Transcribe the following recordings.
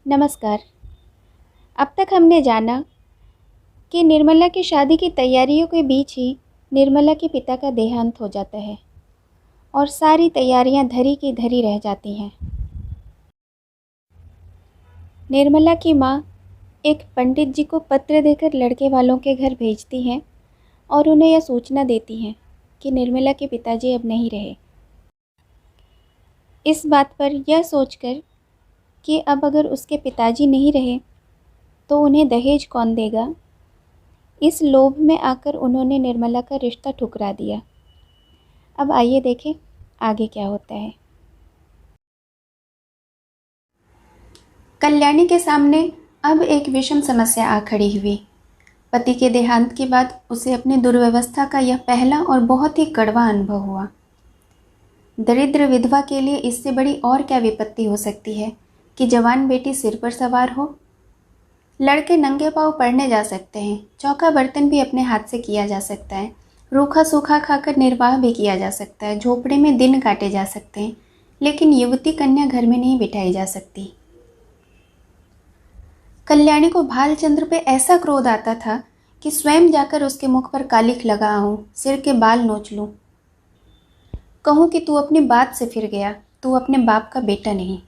नमस्कार। अब तक हमने जाना कि निर्मला की शादी की तैयारियों के बीच ही निर्मला के पिता का देहांत हो जाता है और सारी तैयारियां धरी की धरी रह जाती हैं। निर्मला की माँ एक पंडित जी को पत्र देकर लड़के वालों के घर भेजती हैं और उन्हें यह सूचना देती हैं कि निर्मला के पिताजी अब नहीं रहे। इस बात पर यह सोचकर कि अब अगर उसके पिताजी नहीं रहे तो उन्हें दहेज कौन देगा, इस लोभ में आकर उन्होंने निर्मला का रिश्ता ठुकरा दिया। अब आइए देखें आगे क्या होता है। कल्याणी के सामने अब एक विषम समस्या आ खड़ी हुई। पति के देहांत के बाद उसे अपनी दुर्व्यवस्था का यह पहला और बहुत ही कड़वा अनुभव हुआ। दरिद्र विधवा के लिए इससे बड़ी और क्या विपत्ति हो सकती है कि जवान बेटी सिर पर सवार हो। लड़के नंगे पांव पढ़ने जा सकते हैं, चौका बर्तन भी अपने हाथ से किया जा सकता है, रूखा सूखा खाकर निर्वाह भी किया जा सकता है, झोपड़े में दिन काटे जा सकते हैं, लेकिन युवती कन्या घर में नहीं बिठाई जा सकती। कल्याणी को भालचंद्र पे ऐसा क्रोध आता था कि स्वयं जाकर उसके मुख पर कालिख लगा आऊं, सिर के बाल नोच लूं, कहूं कि तू अपनी बात से फिर गया, तू अपने बाप का बेटा नहीं।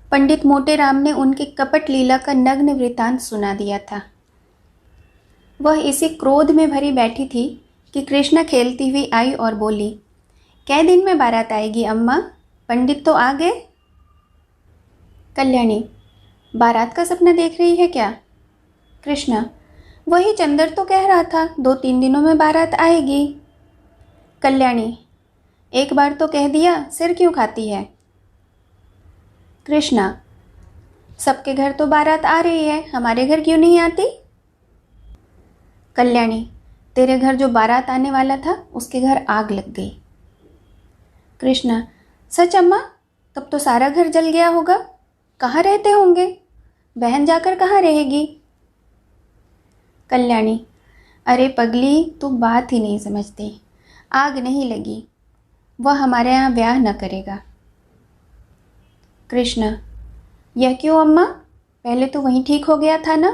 पंडित मोटे राम ने उनकी कपट लीला का नग्न वृतांत सुना दिया था। वह इसी क्रोध में भरी बैठी थी कि कृष्णा खेलती हुई आई और बोली, कै दिन में बारात आएगी अम्मा? पंडित तो आ गए। कल्याणी, बारात का सपना देख रही है क्या? कृष्णा, वही चंदर तो कह रहा था 2-3 दिनों में बारात आएगी। कल्याणी, एक बार तो कह दिया, सिर क्यों खाती है? कृष्णा, सबके घर तो बारात आ रही है, हमारे घर क्यों नहीं आती? कल्याणी, तेरे घर जो बारात आने वाला था उसके घर आग लग गई। कृष्णा, सच अम्मा? तब तो सारा घर जल गया होगा। कहाँ रहते होंगे? बहन जाकर कहाँ रहेगी? कल्याणी, अरे पगली, तू बात ही नहीं समझती। आग नहीं लगी, वह हमारे यहाँ ब्याह न करेगा। कृष्णा, यह क्यों अम्मा? पहले तो वहीं ठीक हो गया था ना।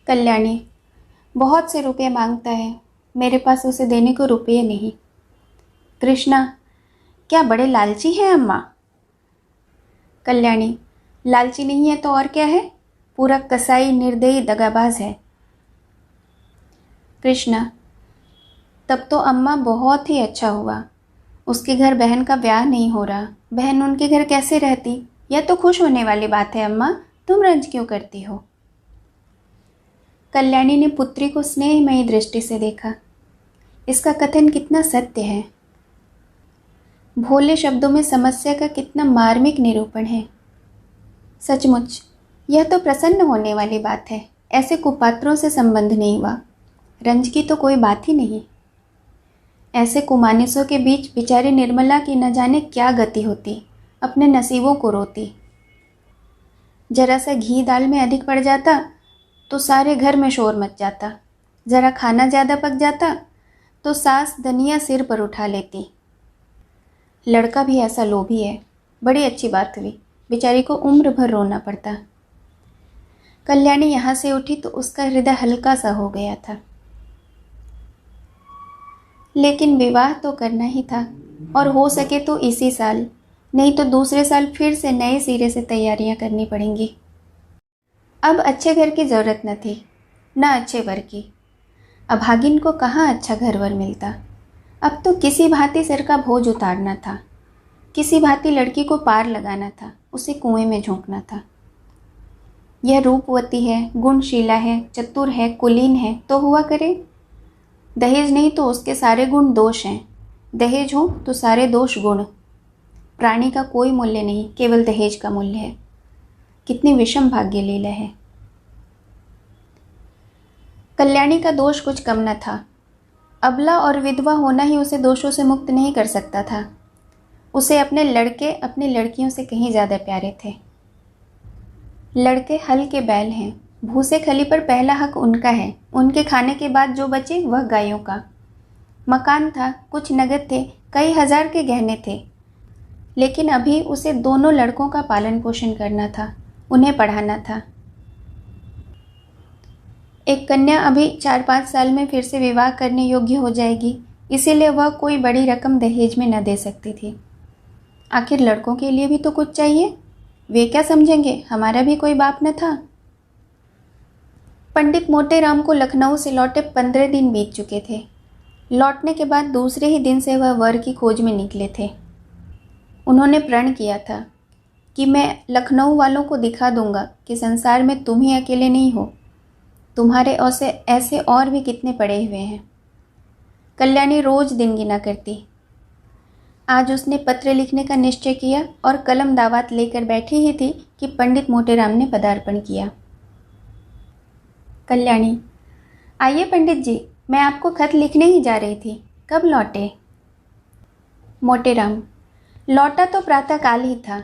कल्याणी, बहुत से रुपये मांगता है, मेरे पास उसे देने को रुपये नहीं। कृष्णा, क्या बड़े लालची हैं अम्मा? कल्याणी, लालची नहीं है तो और क्या है? पूरा कसाई निर्दयी दगाबाज है। कृष्णा, तब तो अम्मा बहुत ही अच्छा हुआ, उसके घर बहन का ब्याह नहीं हो रहा, बहन उनके घर कैसे रहती? यह तो खुश होने वाली बात है अम्मा, तुम रंज क्यों करती हो? कल्याणी ने पुत्री को स्नेहमयी दृष्टि से देखा। इसका कथन कितना सत्य है। भोले शब्दों में समस्या का कितना मार्मिक निरूपण है। सचमुच यह तो प्रसन्न होने वाली बात है। ऐसे कुपात्रों से संबंध नहीं हुआ, रंज की तो कोई बात ही नहीं। ऐसे कुमानिसों के बीच बेचारी निर्मला की न जाने क्या गति होती, अपने नसीबों को रोती। जरा सा घी दाल में अधिक पड़ जाता तो सारे घर में शोर मच जाता, जरा खाना ज़्यादा पक जाता तो सास धनिया सिर पर उठा लेती। लड़का भी ऐसा लोभी है, बड़ी अच्छी बात हुई, बेचारी को उम्र भर रोना पड़ता। कल्याणी यहाँ से उठी तो उसका हृदय हल्का सा हो गया था। लेकिन विवाह तो करना ही था, और हो सके तो इसी साल, नहीं तो दूसरे साल फिर से नए सिरे से तैयारियां करनी पड़ेंगी। अब अच्छे घर की ज़रूरत न थी, न अच्छे वर की। अभागिन को कहाँ अच्छा घर वर मिलता। अब तो किसी भांति सिर का बोझ उतारना था, किसी भांति लड़की को पार लगाना था, उसे कुएं में झोंकना था। यह रूपवती है, गुणशीला है, चतुर है, कुलीन है तो हुआ करे। दहेज नहीं तो उसके सारे गुण दोष हैं, दहेज हो तो सारे दोष गुण। प्राणी का कोई मूल्य नहीं, केवल दहेज का मूल्य है। कितनी विषम भाग्य लीला है। कल्याणी का दोष कुछ कम न था। अबला और विधवा होना ही उसे दोषों से मुक्त नहीं कर सकता था। उसे अपने लड़के अपनी लड़कियों से कहीं ज़्यादा प्यारे थे। लड़के हल के बैल हैं, भूसे खली पर पहला हक उनका है, उनके खाने के बाद जो बचे वह गायों का। मकान था, कुछ नगद थे, कई हजार के गहने थे, लेकिन अभी उसे दोनों लड़कों का पालन पोषण करना था, उन्हें पढ़ाना था। एक कन्या अभी 4-5 साल में फिर से विवाह करने योग्य हो जाएगी, इसीलिए वह कोई बड़ी रकम दहेज में न दे सकती थी। आखिर लड़कों के लिए भी तो कुछ चाहिए, वे क्या समझेंगे, हमारा भी कोई बाप न था। पंडित मोटेराम को लखनऊ से लौटे 15 दिन बीत चुके थे। लौटने के बाद दूसरे ही दिन से वह वर की खोज में निकले थे। उन्होंने प्रण किया था कि मैं लखनऊ वालों को दिखा दूंगा कि संसार में तुम ही अकेले नहीं हो, तुम्हारे ऐसे और भी कितने पड़े हुए हैं। कल्याणी रोज दिन गिना करती। आज उसने पत्र लिखने का निश्चय किया और कलम दावात लेकर बैठी ही थी कि पंडित मोटेराम ने पदार्पण किया। कल्याणी, आइए पंडित जी, मैं आपको खत लिखने ही जा रही थी, कब लौटे? मोटेराम, लौटा तो प्रातःकाल ही था,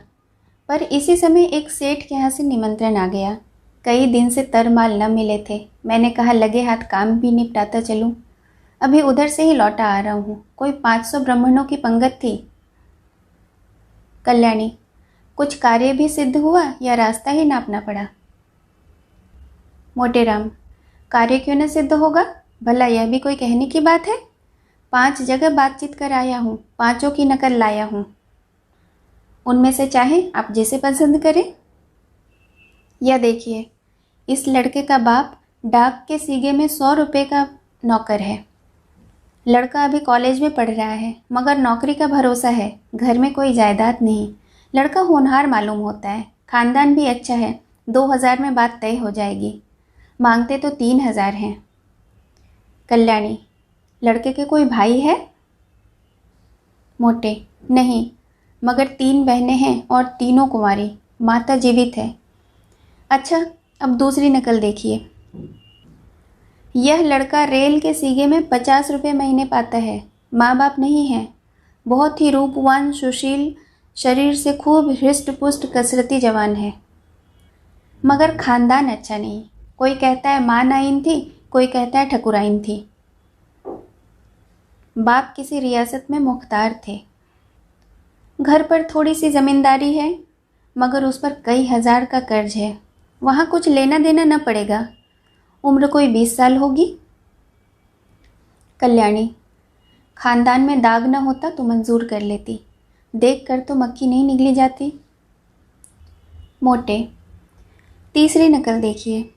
पर इसी समय एक सेठ के यहाँ से निमंत्रण आ गया। कई दिन से तरमाल न मिले थे, मैंने कहा लगे हाथ काम भी निपटाता चलूं। अभी उधर से ही लौटा आ रहा हूँ, कोई 500 ब्राह्मणों की पंगत थी। कल्याणी, कुछ कार्य भी सिद्ध हुआ या रास्ता ही नापना पड़ा? मोटेराम, कार्य क्यों न सिद्ध होगा, भला यह भी कोई कहने की बात है। 5 जगह बातचीत कर आया हूँ, 5 की नकल लाया हूँ, उनमें से चाहे आप जिसे पसंद करें। यह देखिए, इस लड़के का बाप डाक के सीगे में 100 रुपये का नौकर है। लड़का अभी कॉलेज में पढ़ रहा है, मगर नौकरी का भरोसा है, घर में कोई जायदाद नहीं। लड़का होनहार मालूम होता है, खानदान भी अच्छा है। 2000 में बात तय हो जाएगी, मांगते तो 3000 हैं। कल्याणी, लड़के के कोई भाई है? मोटे, नहीं, मगर 3 बहनें हैं और तीनों कुंवारी, माता जीवित है। अच्छा, अब दूसरी नकल देखिए। यह लड़का रेल के सीगे में 50 रुपये महीने पाता है, माँ बाप नहीं है, बहुत ही रूपवान, सुशील, शरीर से खूब हृष्ट पुष्ट कसरती जवान है, मगर खानदान अच्छा नहीं। कोई कहता है माँ नाइन थी, कोई कहता है ठकुराइन थी। बाप किसी रियासत में मुख्तार थे। घर पर थोड़ी सी ज़मींदारी है, मगर उस पर कई हजार का कर्ज है। वहाँ कुछ लेना देना न पड़ेगा। उम्र कोई 20 साल होगी। कल्याणी, खानदान में दाग न होता तो मंजूर कर लेती, देख कर तो मक्खी नहीं निगली जाती। मोटे, तीसरी नकल देखिए।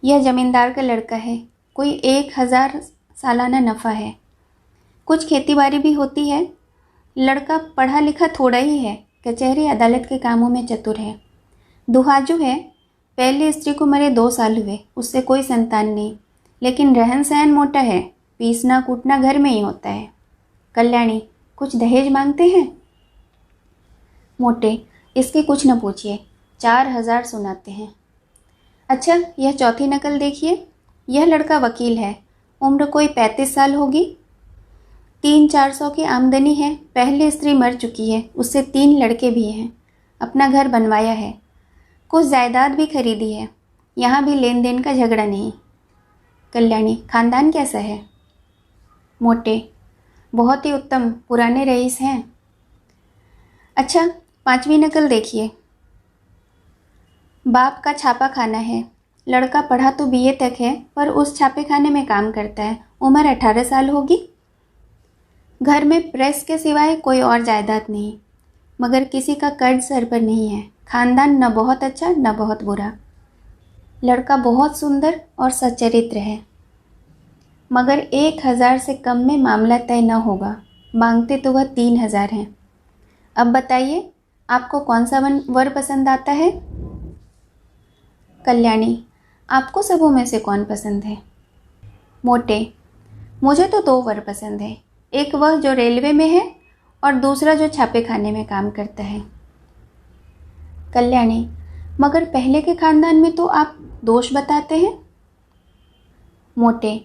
यह जमींदार का लड़का है, कोई 1000 सालाना नफ़ा है, कुछ खेतीबाड़ी भी होती है। लड़का पढ़ा लिखा थोड़ा ही है, कचहरी अदालत के कामों में चतुर है, दुहाजू है। पहली स्त्री को मरे 2 साल हुए, उससे कोई संतान नहीं, लेकिन रहन सहन मोटा है, पीसना कूटना घर में ही होता है। कल्याणी, कुछ दहेज मांगते हैं? मोटे, इसकी कुछ न पूछिए, 4000 सुनाते हैं। अच्छा, यह चौथी नकल देखिए। यह लड़का वकील है, उम्र कोई 35 साल होगी, 300-400 की आमदनी है। पहली स्त्री मर चुकी है, उससे 3 लड़के भी हैं, अपना घर बनवाया है, कुछ जायदाद भी खरीदी है, यहाँ भी लेन देन का झगड़ा नहीं। कल्याणी, खानदान कैसा है? मोटे, बहुत ही उत्तम, पुराने रईस हैं। अच्छा, 5वीं नकल देखिए। बाप का छापा खाना है, लड़का पढ़ा तो BA तक है, पर उस छापे खाने में काम करता है, उम्र 18 साल होगी। घर में प्रेस के सिवाय कोई और जायदाद नहीं, मगर किसी का कर्ज सर पर नहीं है। खानदान न बहुत अच्छा न बहुत बुरा। लड़का बहुत सुंदर और सच्चरित्र है, मगर 1000 से कम में मामला तय न होगा, मांगते तो वह 3000 हैं। अब बताइए, आपको कौन सा वर पसंद आता है? कल्याणी, आपको सबों में से कौन पसंद है? मोटे, मुझे तो 2 वर पसंद है, एक वह जो रेलवे में है और दूसरा जो छापे खाने में काम करता है। कल्याणी, मगर पहले के खानदान में तो आप दोष बताते हैं। मोटे,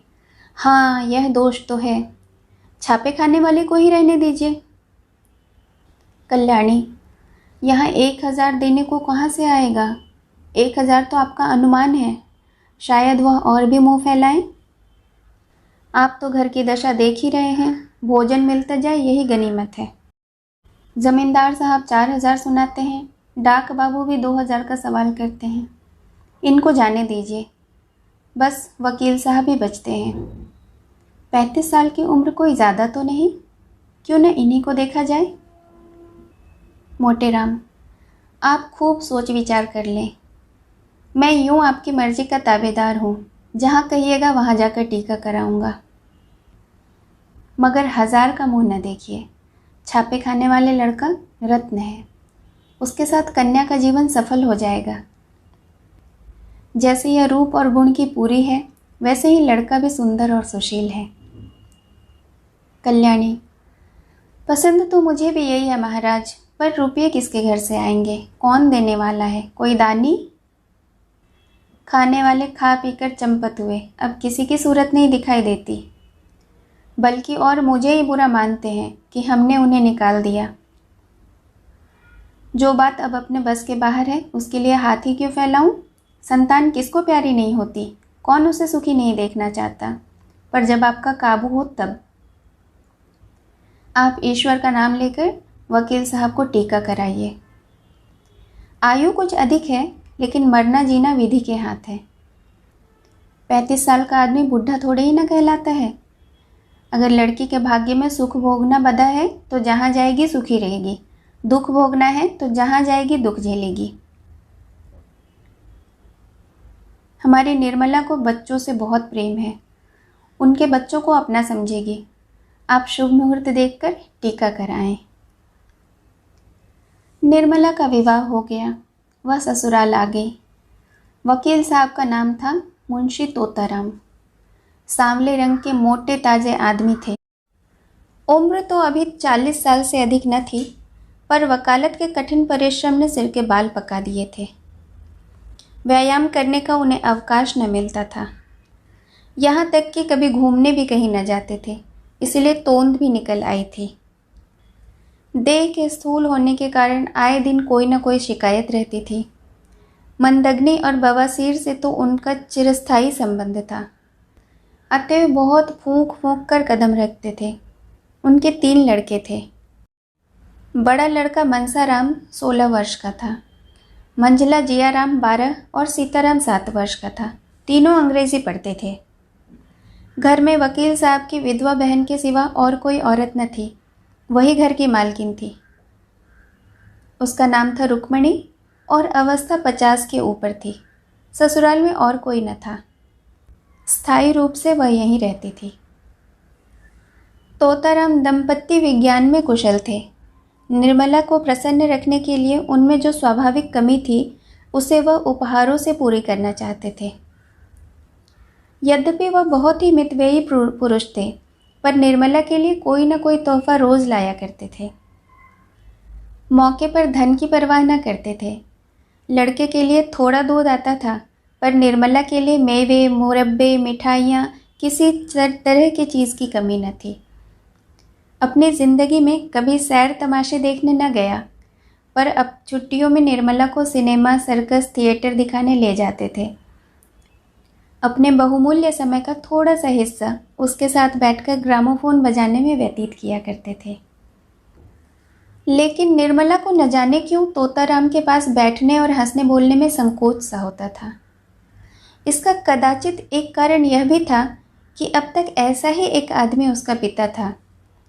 हाँ, यह दोष तो है, छापे खाने वाले को ही रहने दीजिए। कल्याणी, यहाँ 1000 देने को कहाँ से आएगा? 1000 तो आपका अनुमान है, शायद वह और भी मुंह फैलाएं। आप तो घर की दशा देख ही रहे हैं, भोजन मिलता जाए यही गनीमत है। जमींदार साहब 4,000 सुनाते हैं, डाक बाबू भी 2,000 का सवाल करते हैं। इनको जाने दीजिए, बस वकील साहब ही बचते हैं। 35 साल की उम्र कोई ज़्यादा तो नहीं, क्यों न इन्हीं को देखा जाए। मोटेराम, आप खूब सोच विचार कर लें। मैं यूं आपकी मर्जी का ताबेदार हूँ, जहाँ कहिएगा वहाँ जाकर टीका कराऊंगा। मगर 1,000 का मुंह न देखिए। छापे खाने वाले लड़का रत्न है, उसके साथ कन्या का जीवन सफल हो जाएगा। जैसे यह रूप और गुण की पूरी है, वैसे ही लड़का भी सुंदर और सुशील है। कल्याणी, पसंद तो मुझे भी यही है महाराज, पर रुपये किसके घर से आएंगे, कौन देने वाला है, कोई दानी? खाने वाले खा पीकर चंपत हुए, अब किसी की सूरत नहीं दिखाई देती, बल्कि और मुझे ही बुरा मानते हैं कि हमने उन्हें निकाल दिया। जो बात अब अपने बस के बाहर है, उसके लिए हाथ ही क्यों फैलाऊं? संतान किसको प्यारी नहीं होती, कौन उसे सुखी नहीं देखना चाहता, पर जब आपका काबू हो तब। आप ईश्वर का नाम लेकर वकील साहब को टीका कराइए। आयु कुछ अधिक है, लेकिन मरना जीना विधि के हाथ है। 35 साल का आदमी बुढ़ा थोड़े ही ना कहलाता है। अगर लड़की के भाग्य में सुख भोगना बधा है तो जहाँ जाएगी सुखी रहेगी, दुख भोगना है तो जहाँ जाएगी दुख झेलेगी। हमारी निर्मला को बच्चों से बहुत प्रेम है, उनके बच्चों को अपना समझेगी। आप शुभ मुहूर्त देखकर टीका कराएं। निर्मला का विवाह हो गया, वह ससुराल आ गई। वकील साहब का नाम था मुंशी तोताराम। सांवले रंग के मोटे ताजे आदमी थे। उम्र तो अभी 40 साल से अधिक न थी, पर वकालत के कठिन परिश्रम ने सिर के बाल पका दिए थे। व्यायाम करने का उन्हें अवकाश न मिलता था, यहाँ तक कि कभी घूमने भी कहीं न जाते थे, इसलिए तोंद भी निकल आई थी। देह के स्थूल होने के कारण आए दिन कोई न कोई शिकायत रहती थी। मंदग्नि और बवासीर से तो उनका चिरस्थायी संबंध था, अतएव बहुत फूंक फूंक कर कदम रखते थे। उनके 3 लड़के थे। बड़ा लड़का मनसाराम 16 वर्ष का था, मंझला जियाराम 12 और सीताराम 7 वर्ष का था। तीनों अंग्रेजी पढ़ते थे। घर में वकील साहब की विधवा बहन के सिवा और कोई औरत न थी, वही घर की मालकिन थी। उसका नाम था रुक्मणी और अवस्था 50 के ऊपर थी। ससुराल में और कोई न था, स्थायी रूप से वह यहीं रहती थी। तोताराम दंपत्ति विज्ञान में कुशल थे। निर्मला को प्रसन्न रखने के लिए उनमें जो स्वाभाविक कमी थी, उसे वह उपहारों से पूरी करना चाहते थे। यद्यपि वह बहुत ही मितव्ययी पुरुष थे, पर निर्मला के लिए कोई न कोई तोहफा रोज लाया करते थे। मौके पर धन की परवाह न करते थे। लड़के के लिए थोड़ा दूध आता था, पर निर्मला के लिए मेवे, मुरब्बे, मिठाइयाँ, किसी तरह की चीज़ की कमी न थी। अपनी ज़िंदगी में कभी सैर तमाशे देखने न गया, पर अब छुट्टियों में निर्मला को सिनेमा, सर्कस, थिएटर दिखाने ले जाते थे। अपने बहुमूल्य समय का थोड़ा सा हिस्सा उसके साथ बैठकर ग्रामोफोन बजाने में व्यतीत किया करते थे। लेकिन निर्मला को न जाने क्यों तोताराम के पास बैठने और हंसने बोलने में संकोच सा होता था। इसका कदाचित एक कारण यह भी था कि अब तक ऐसा ही एक आदमी उसका पिता था,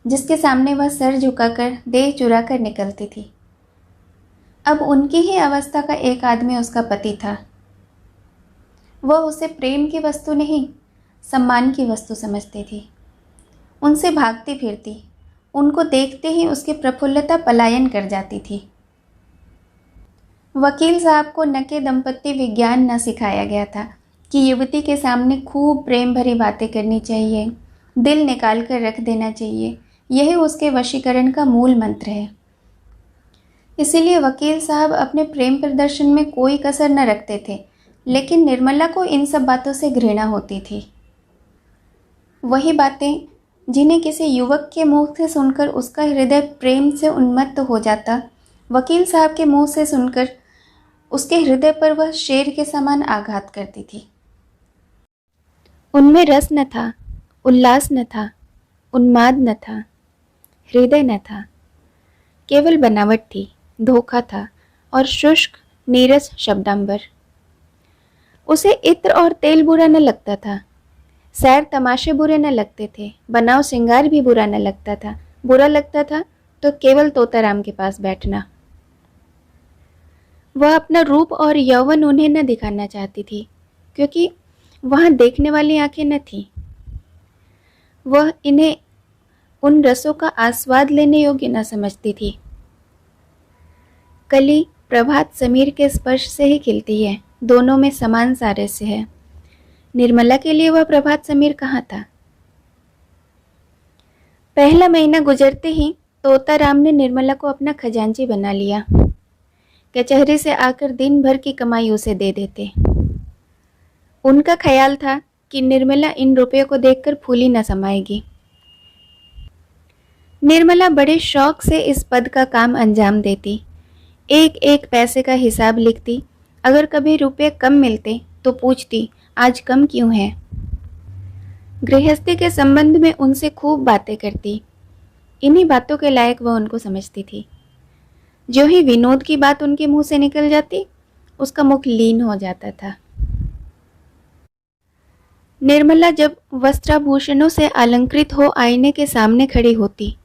जिसके सामने वह सर झुकाकर देह चुराकर निकलती थी। अब उनकी ही अवस्था का एक आदमी उसका पति था। वह उसे प्रेम की वस्तु नहीं, सम्मान की वस्तु समझती थी। उनसे भागती फिरती, उनको देखते ही उसकी प्रफुल्लता पलायन कर जाती थी। वकील साहब को न के दंपत्ति विज्ञान न सिखाया गया था कि युवती के सामने खूब प्रेम भरी बातें करनी चाहिए, दिल निकाल कर रख देना चाहिए। यही उसके वशीकरण का मूल मंत्र है। इसीलिए वकील साहब अपने प्रेम प्रदर्शन में कोई कसर न रखते थे, लेकिन निर्मला को इन सब बातों से घृणा होती थी। वही बातें जिन्हें किसी युवक के मुंह से सुनकर उसका हृदय प्रेम से उन्मत्त हो जाता, वकील साहब के मुंह से सुनकर उसके हृदय पर वह शेर के समान आघात करती थी। उनमें रस न था, उल्लास न था, उन्माद न था, हृदय न था। केवल बनावट थी, धोखा था और शुष्क नीरस शब्दांबर। उसे इत्र और तेल बुरा न लगता था, सैर तमाशे बुरे न लगते थे, बनाव श्रृंगार भी बुरा न लगता था। बुरा लगता था तो केवल तोताराम के पास बैठना। वह अपना रूप और यौवन उन्हें न दिखाना चाहती थी, क्योंकि वहां देखने वाली आंखें न थीं। वह इन्हें उन रसों का आस्वाद लेने योग्य न समझती थी। कली प्रभात समीर के स्पर्श से ही खिलती है, दोनों में समान सारस्य है। निर्मला के लिए वह प्रभात समीर कहाँ था? पहला महीना गुजरते ही तोताराम ने निर्मला को अपना खजांची बना लिया। कचहरी से आकर दिन भर की कमाई उसे दे देते। उनका ख्याल था कि निर्मला इन रुपयों को देखकर फूली न समाएगी। निर्मला बड़े शौक से इस पद का काम अंजाम देती, एक एक पैसे का हिसाब लिखती। अगर कभी रुपये कम मिलते तो पूछती, आज कम क्यों है? गृहस्थी के संबंध में उनसे खूब बातें करती। इन्हीं बातों के लायक वह उनको समझती थी। जो ही विनोद की बात उनके मुंह से निकल जाती, उसका मुख लीन हो जाता था। निर्मला जब वस्त्राभूषणों से अलंकृत हो आईने के सामने खड़ी होती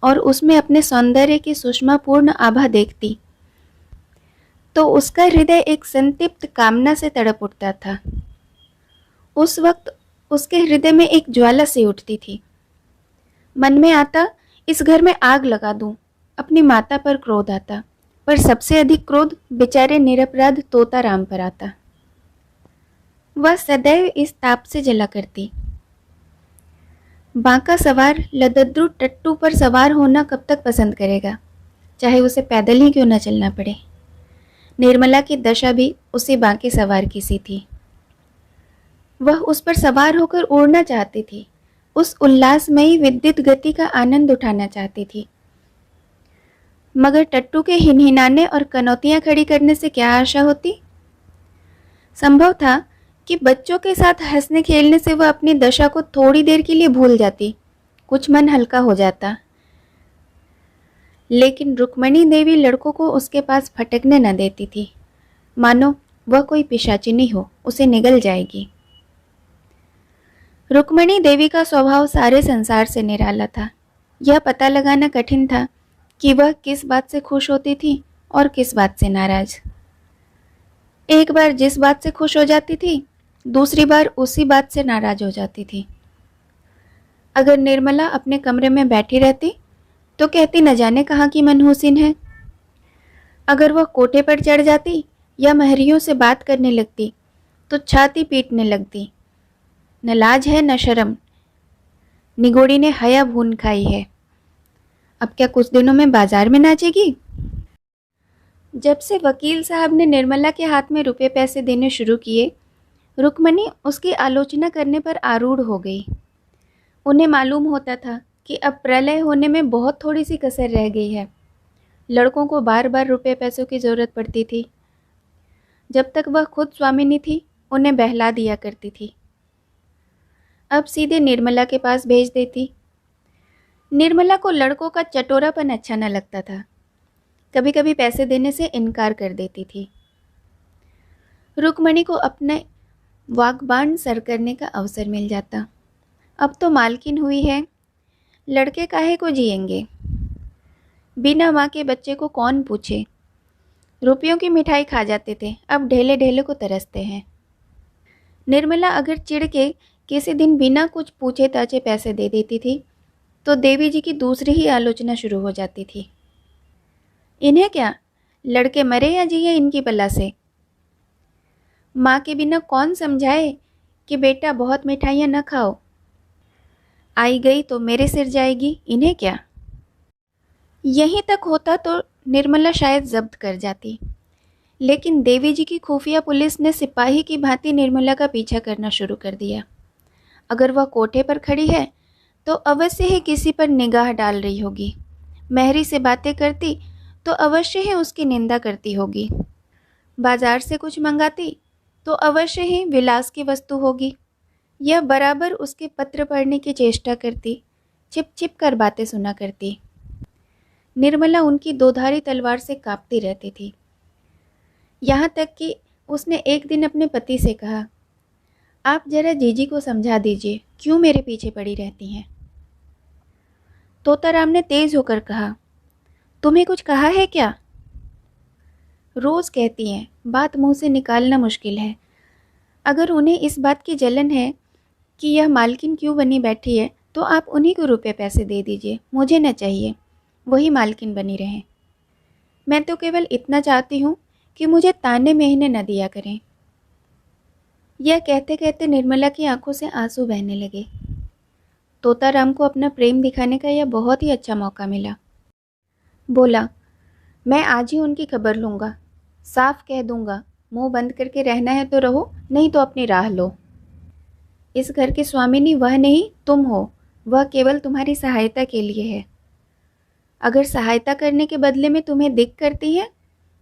और उसमें अपने सौंदर्य की सुषमापूर्ण आभा देखती, तो उसका हृदय एक संतृप्त कामना से तड़प उठता था। उस वक्त उसके हृदय में एक ज्वाला सी उठती थी। मन में आता, इस घर में आग लगा दूं। अपनी माता पर क्रोध आता, पर सबसे अधिक क्रोध बेचारे निरपराध तोताराम पर आता। वह सदैव इस ताप से जला करती। बांका सवार लदद्रु टट्टू पर सवार होना कब तक पसंद करेगा, चाहे उसे पैदल ही क्यों न चलना पड़े। निर्मला की दशा भी उसी बांके सवार की सी थी। वह उस पर सवार होकर उड़ना चाहती थी, उस उल्लासमयी विद्युत गति का आनंद उठाना चाहती थी। मगर टट्टू के हिनहिनाने और कनौतियां खड़ी करने से क्या आशा होती? संभव था कि बच्चों के साथ हंसने खेलने से वह अपनी दशा को थोड़ी देर के लिए भूल जाती, कुछ मन हल्का हो जाता। लेकिन रुक्मणी देवी लड़कों को उसके पास फटकने न देती थी, मानो वह कोई पिशाचिनी हो, उसे निगल जाएगी। रुक्मणी देवी का स्वभाव सारे संसार से निराला था। यह पता लगाना कठिन था कि वह किस बात से खुश होती थी और किस बात से नाराज। एक बार जिस बात से खुश हो जाती थी, दूसरी बार उसी बात से नाराज हो जाती थी। अगर निर्मला अपने कमरे में बैठी रहती तो कहती, न जाने कहाँ की मनहूसिन है। अगर वह कोठे पर चढ़ जाती या महरियों से बात करने लगती तो छाती पीटने लगती, न लाज है न शर्म, निगोड़ी ने हया भून खाई है। अब क्या कुछ दिनों में बाजार में नाचेगी? जब से वकील साहब ने निर्मला के हाथ में रुपए पैसे देने शुरू किए, रुक्मणी उसकी आलोचना करने पर आरूढ़ हो गई। उन्हें मालूम होता था कि अब प्रलय होने में बहुत थोड़ी सी कसर रह गई है। लड़कों को बार बार रुपए पैसों की जरूरत पड़ती थी। जब तक वह खुद स्वामिनी थी, उन्हें बहला दिया करती थी। अब सीधे निर्मला के पास भेज देती। निर्मला को लड़कों का चटोरापन अच्छा न लगता था, कभी कभी पैसे देने से इनकार कर देती थी। रुक्मणी को अपने वागबान सर करने का अवसर मिल जाता। अब तो मालकिन हुई है, लड़के काहे को जिएंगे? बिना माँ के बच्चे को कौन पूछे? रुपयों की मिठाई खा जाते थे, अब ढेले ढेले को तरसते हैं। निर्मला अगर चिढ़ के किसी दिन बिना कुछ पूछे ताचे पैसे दे देती थी तो देवी जी की दूसरी ही आलोचना शुरू हो जाती थी। इन्हें क्या, लड़के मरे या जिए इनकी बला से। माँ के बिना कौन समझाए कि बेटा बहुत मिठाइयाँ न खाओ, आई गई तो मेरे सिर जाएगी, इन्हें क्या। यहीं तक होता तो निर्मला शायद जब्त कर जाती, लेकिन देवी जी की खुफिया पुलिस ने सिपाही की भांति निर्मला का पीछा करना शुरू कर दिया। अगर वह कोठे पर खड़ी है तो अवश्य ही किसी पर निगाह डाल रही होगी, महरी से बातें करती तो अवश्य ही उसकी निंदा करती होगी, बाजार से कुछ मंगाती तो अवश्य ही विलास की वस्तु होगी। यह बराबर उसके पत्र पढ़ने की चेष्टा करती, छिप छिप कर बातें सुना करती। निर्मला उनकी दोधारी तलवार से कांपती रहती थी। यहाँ तक कि उसने एक दिन अपने पति से कहा, आप जरा जीजी को समझा दीजिए, क्यों मेरे पीछे पड़ी रहती हैं। तोताराम ने तेज होकर कहा, तुम्हें कुछ कहा है क्या? रोज कहती हैं, बात मुंह से निकालना मुश्किल है। अगर उन्हें इस बात की जलन है कि यह मालकिन क्यों बनी बैठी है, तो आप उन्हीं को रुपए पैसे दे दीजिए, मुझे न चाहिए, वही मालकिन बनी रहें। मैं तो केवल इतना चाहती हूँ कि मुझे ताने महीने न दिया करें। यह कहते कहते निर्मला की आंखों से आंसू बहने लगे। तोताराम को अपना प्रेम दिखाने का यह बहुत ही अच्छा मौका मिला। बोला, मैं आज ही उनकी खबर लूँगा, साफ कह दूँगा, मुंह बंद करके रहना है तो रहो, नहीं तो अपनी राह लो। इस घर की स्वामिनी वह नहीं, तुम हो। वह केवल तुम्हारी सहायता के लिए है। अगर सहायता करने के बदले में तुम्हें दिक करती है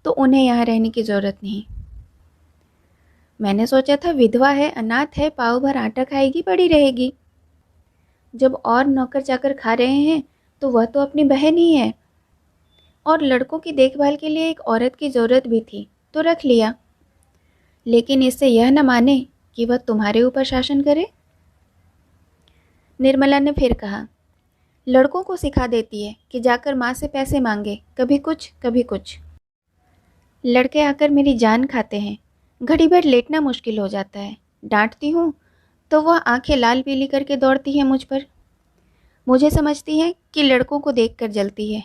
तो उन्हें यहाँ रहने की ज़रूरत नहीं। मैंने सोचा था विधवा है, अनाथ है, पाव भर आटा खाएगी, पड़ी रहेगी। जब और नौकर चाकर खा रहे हैं तो वह तो अपनी बहन ही है। और लड़कों की देखभाल के लिए एक औरत की ज़रूरत भी थी तो रख लिया। लेकिन इससे यह न माने कि वह तुम्हारे ऊपर शासन करे। निर्मला ने फिर कहा, लड़कों को सिखा देती है कि जाकर माँ से पैसे मांगे, कभी कुछ कभी कुछ। लड़के आकर मेरी जान खाते हैं, घड़ी भर लेटना मुश्किल हो जाता है। डांटती हूँ तो वह आंखें लाल पीली करके दौड़ती है मुझ पर। मुझे समझती है कि लड़कों को देखकर जलती है।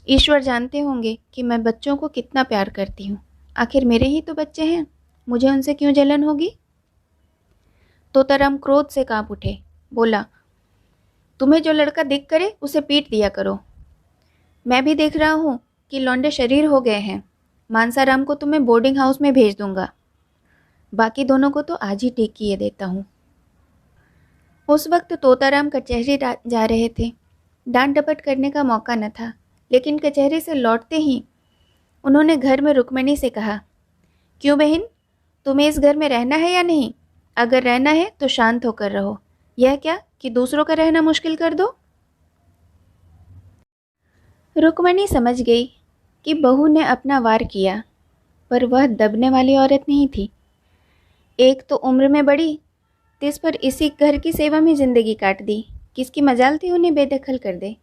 ईश्वर जानते होंगे कि मैं बच्चों को कितना प्यार करती हूँ। आखिर मेरे ही तो बच्चे हैं, मुझे उनसे क्यों जलन होगी। तोताराम क्रोध से कांप उठे। बोला, तुम्हें जो लड़का दिख करे उसे पीट दिया करो। मैं भी देख रहा हूँ कि लौंडे शरीर हो गए हैं। मानसाराम को तो मैं बोर्डिंग हाउस में भेज दूंगा, बाकी दोनों को तो आज ही ठीक किए देता हूँ। उस वक्त तोताराम कचहरी जा रहे थे। डांट डपट करने का मौका न था, लेकिन कचहरी से लौटते ही उन्होंने घर में रुक्मणी से कहा, क्यों बहन, तुम्हें इस घर में रहना है या नहीं? अगर रहना है तो शांत होकर रहो, यह क्या कि दूसरों का रहना मुश्किल कर दो। रुक्मणी समझ गई कि बहू ने अपना वार किया, पर वह दबने वाली औरत नहीं थी। एक तो उम्र में बड़ी, तिस पर इसी घर की सेवा में जिंदगी काट दी। किसकी मजाल थी उन्हें बेदखल कर दे।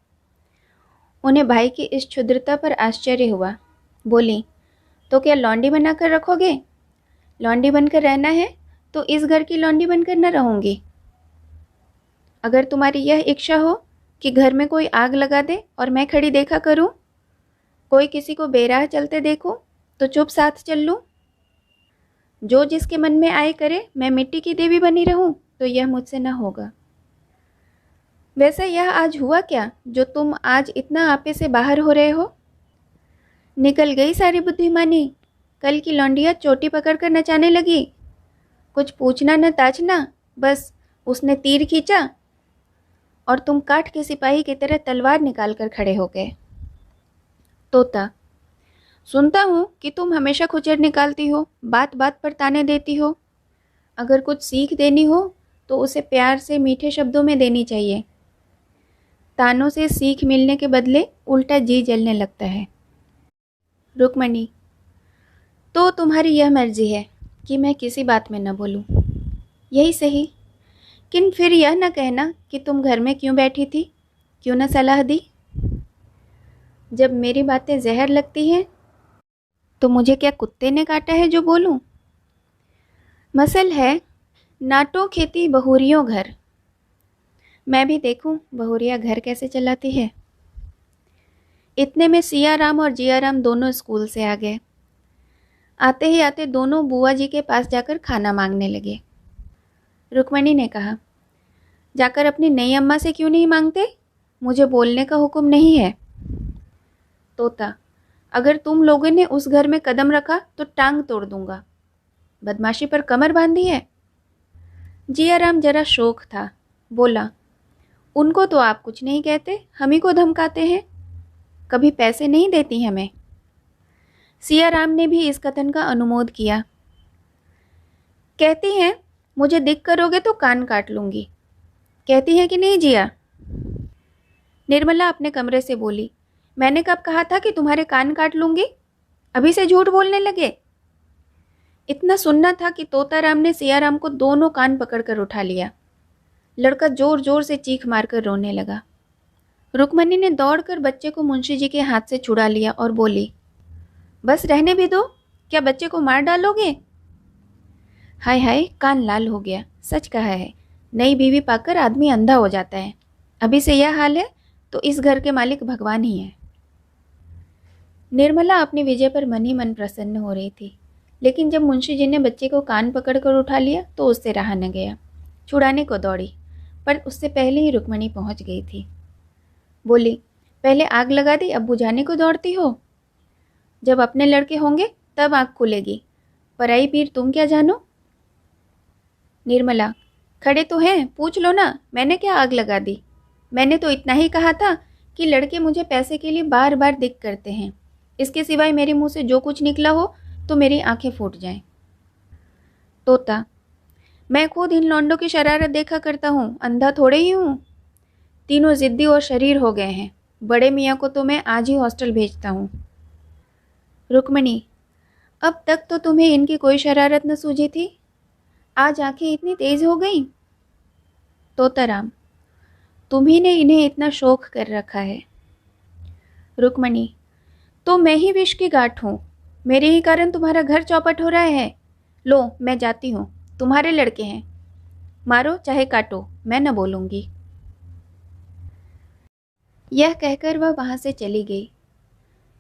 उन्हें भाई की इस क्षुद्रता पर आश्चर्य हुआ। बोली, तो क्या लौंडी बनाकर रखोगे? लौंडी बनकर रहना है तो इस घर की लौंडी बनकर न रहूंगी। अगर तुम्हारी यह इच्छा हो कि घर में कोई आग लगा दे और मैं खड़ी देखा करूं, कोई किसी को बेराह चलते देखो तो चुप साथ चल लूं, जो जिसके मन में आए करे, मैं मिट्टी की देवी बनी रहूं, तो यह मुझसे न होगा। वैसे यह आज हुआ क्या जो तुम आज इतना आपे से बाहर हो रहे हो? निकल गई सारी बुद्धिमानी। कल की लौंडिया चोटी पकड़कर नचाने लगी। कुछ पूछना न ताछना, बस उसने तीर खींचा और तुम काठ के सिपाही की तरह तलवार निकाल कर खड़े हो गए। तोता, सुनता हूँ कि तुम हमेशा खुचर निकालती हो, बात बात पर ताने देती हो। अगर कुछ सीख देनी हो तो उसे प्यार से मीठे शब्दों में देनी चाहिए। तानों से सीख मिलने के बदले उल्टा जी जलने लगता है। रुक्मणी, तो तुम्हारी यह मर्जी है कि मैं किसी बात में न बोलूं। यही सही, किन फिर यह न कहना कि तुम घर में क्यों बैठी थी, क्यों न सलाह दी। जब मेरी बातें जहर लगती हैं तो मुझे क्या कुत्ते ने काटा है जो बोलूं? मसल है, नाटो खेती बहुरियों घर। मैं भी देखूं बहुरिया घर कैसे चलाती है। इतने में सियाराम और जियाराम दोनों स्कूल से आ गए। आते ही आते दोनों बुआ जी के पास जाकर खाना मांगने लगे। रुक्मणी ने कहा, जाकर अपनी नई अम्मा से क्यों नहीं मांगते? मुझे बोलने का हुक्म नहीं है। तोता, अगर तुम लोगों ने उस घर में कदम रखा तो टांग तोड़ दूंगा। बदमाशी पर कमर बांधी है। जियाराम जरा शोक था। बोला, उनको तो आप कुछ नहीं कहते, हम ही को धमकाते हैं। कभी पैसे नहीं देती हमें। सियाराम ने भी इस कथन का अनुमोद किया। कहती हैं, मुझे दिख करोगे तो कान काट लूंगी। कहती हैं कि नहीं जिया? निर्मला अपने कमरे से बोली, मैंने कब कहा था कि तुम्हारे कान काट लूंगी? अभी से झूठ बोलने लगे। इतना सुनना था कि तोताराम ने सियाराम को दोनों कान पकड़कर उठा लिया। लड़का जोर जोर से चीख मारकर रोने लगा। रुक्मणी ने दौड़कर बच्चे को मुंशी जी के हाथ से छुड़ा लिया और बोली, बस रहने भी दो, क्या बच्चे को मार डालोगे? हाय हाय, कान लाल हो गया। सच कहा है, नई बीवी पाकर आदमी अंधा हो जाता है। अभी से यह हाल है तो इस घर के मालिक भगवान ही है। निर्मला अपनी विजय पर मन ही मन प्रसन्न हो रही थी, लेकिन जब मुंशी जी ने बच्चे को कान पकड़कर उठा लिया तो उससे रहा न गया। छुड़ाने को दौड़ी, पर उससे पहले ही रुक्मणी पहुंच गई थी। बोली, पहले आग लगा दी, अब बुझाने को दौड़ती हो? जब अपने लड़के होंगे तब आग खुलेगी, पराई पीर तुम क्या जानो? निर्मला, खड़े तो हैं, पूछ लो ना, मैंने क्या आग लगा दी? मैंने तो इतना ही कहा था कि लड़के मुझे पैसे के लिए बार बार दिक करते हैं। इसके सिवाय मेरे मुंह से जो कुछ निकला हो तो मेरी आंखें फूट जाएं। तोता, मैं खुद इन लौंडों की शरारत देखा करता हूँ, अंधा थोड़े ही हूँ। तीनों जिद्दी और शरीर हो गए हैं। बड़े मियाँ को तो मैं आज ही हॉस्टल भेजता हूँ। रुक्मणी, अब तक तो तुम्हें इनकी कोई शरारत न सूझी थी, आज आंखें इतनी तेज हो गई। तोताराम, तुम्ही ने इन्हें इतना शौक कर रखा है। रुक्मणी, तो मैं ही विष की गांठ हूँ, मेरे ही कारण तुम्हारा घर चौपट हो रहा है। लो, मैं जाती हूँ, तुम्हारे लड़के हैं, मारो चाहे काटो, मैं न बोलूँगी। यह कहकर वह वहाँ से चली गई।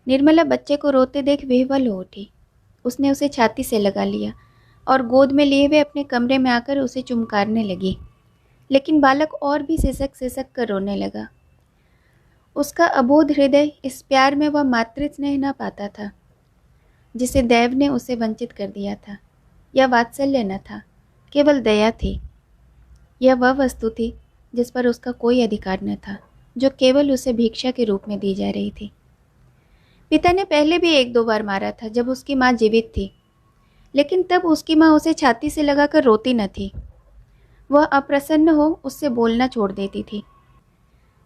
निर्मला बच्चे को रोते देख विह्वल हो उठी। उसने उसे छाती से लगा लिया और गोद में लिए हुए अपने कमरे में आकर उसे चुमकारने लगी, लेकिन बालक और भी सिसक सिसक कर रोने लगा। उसका अबोध हृदय इस प्यार में वह मातृ स्नेह न पाता था जिसे दैव ने उसे वंचित कर दिया था। यह वात्सल्य न था, केवल दया थी। यह वह वस्तु थी जिस पर उसका कोई अधिकार न था, जो केवल उसे भिक्षा के रूप में दी जा रही थी। पिता ने पहले भी एक दो बार मारा था जब उसकी माँ जीवित थी, लेकिन तब उसकी माँ उसे छाती से लगाकर रोती न थी। वह अप्रसन्न हो उससे बोलना छोड़ देती थी,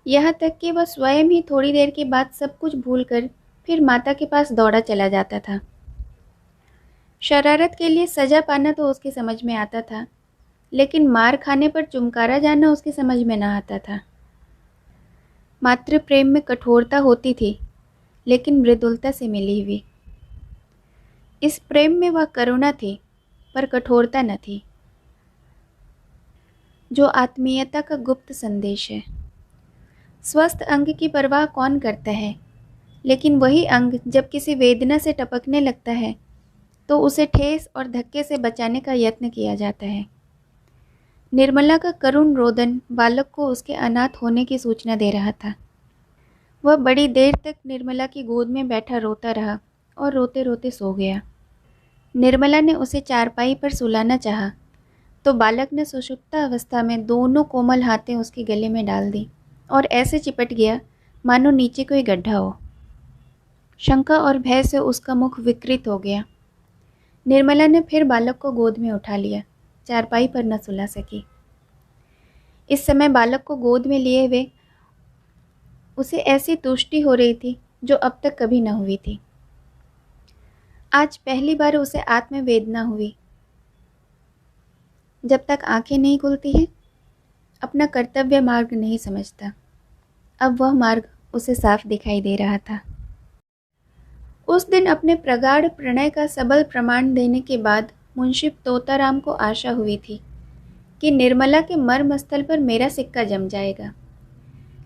यहाँ तक कि वह स्वयं ही थोड़ी देर के बाद सब कुछ भूलकर फिर माता के पास दौड़ा चला जाता था। शरारत के लिए सजा पाना तो उसकी समझ में आता था, लेकिन मार खाने पर चुमकारा जाना उसकी समझ में न आता था। मातृ प्रेम में कठोरता होती थी, लेकिन मृदुलता से मिली हुई। इस प्रेम में वह करुणा थी, पर कठोरता न थी, जो आत्मीयता का गुप्त संदेश है। स्वस्थ अंग की परवाह कौन करता है, लेकिन वही अंग जब किसी वेदना से टपकने लगता है तो उसे ठेस और धक्के से बचाने का यत्न किया जाता है। निर्मला का करुण रोदन बालक को उसके अनाथ होने की सूचना दे रहा था। वह बड़ी देर तक निर्मला की गोद में बैठा रोता रहा और रोते रोते सो गया। निर्मला ने उसे चारपाई पर सुलाना चाहा तो बालक ने सुषुप्ता अवस्था में दोनों कोमल हाथें उसके गले में डाल दी और ऐसे चिपट गया मानो नीचे कोई गड्ढा हो। शंका और भय से उसका मुख विकृत हो गया। निर्मला ने फिर बालक को गोद में उठा लिया, चारपाई पर न सुला सकी। इस समय बालक को गोद में लिए हुए उसे ऐसी तुष्टि हो रही थी जो अब तक कभी न हुई थी। आज पहली बार उसे आत्मवेदना हुई। जब तक आंखें नहीं खुलती हैं, अपना कर्तव्य मार्ग नहीं समझता। अब वह मार्ग उसे साफ दिखाई दे रहा था। उस दिन अपने प्रगाढ़ प्रणय का सबल प्रमाण देने के बाद मुंशी तोताराम को आशा हुई थी कि निर्मला के मर्मस्थल पर मेरा सिक्का जम जाएगा,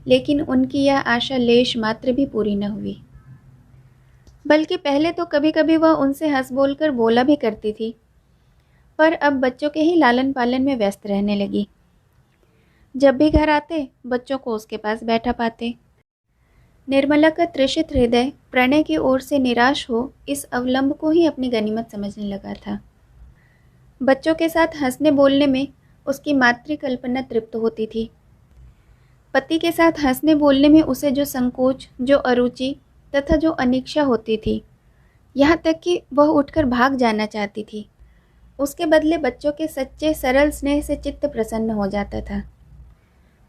लेकिन उनकी यह आशा लेश मात्र भी पूरी न हुई। बल्कि पहले तो कभी कभी वह उनसे हंस बोलकर बोला भी करती थी, पर अब बच्चों के ही लालन पालन में व्यस्त रहने लगी। जब भी घर आते बच्चों को उसके पास बैठा पाते। निर्मला का तृषित हृदय प्रणय की ओर से निराश हो इस अवलंब को ही अपनी गनीमत समझने लगा था। बच्चों के साथ हंसने बोलने में उसकी मातृकल्पना तृप्त होती थी। पति के साथ हंसने बोलने में उसे जो संकोच, जो अरुचि तथा जो अनिच्छा होती थी, यहाँ तक कि वह उठकर भाग जाना चाहती थी, उसके बदले बच्चों के सच्चे सरल स्नेह से चित्त प्रसन्न हो जाता था।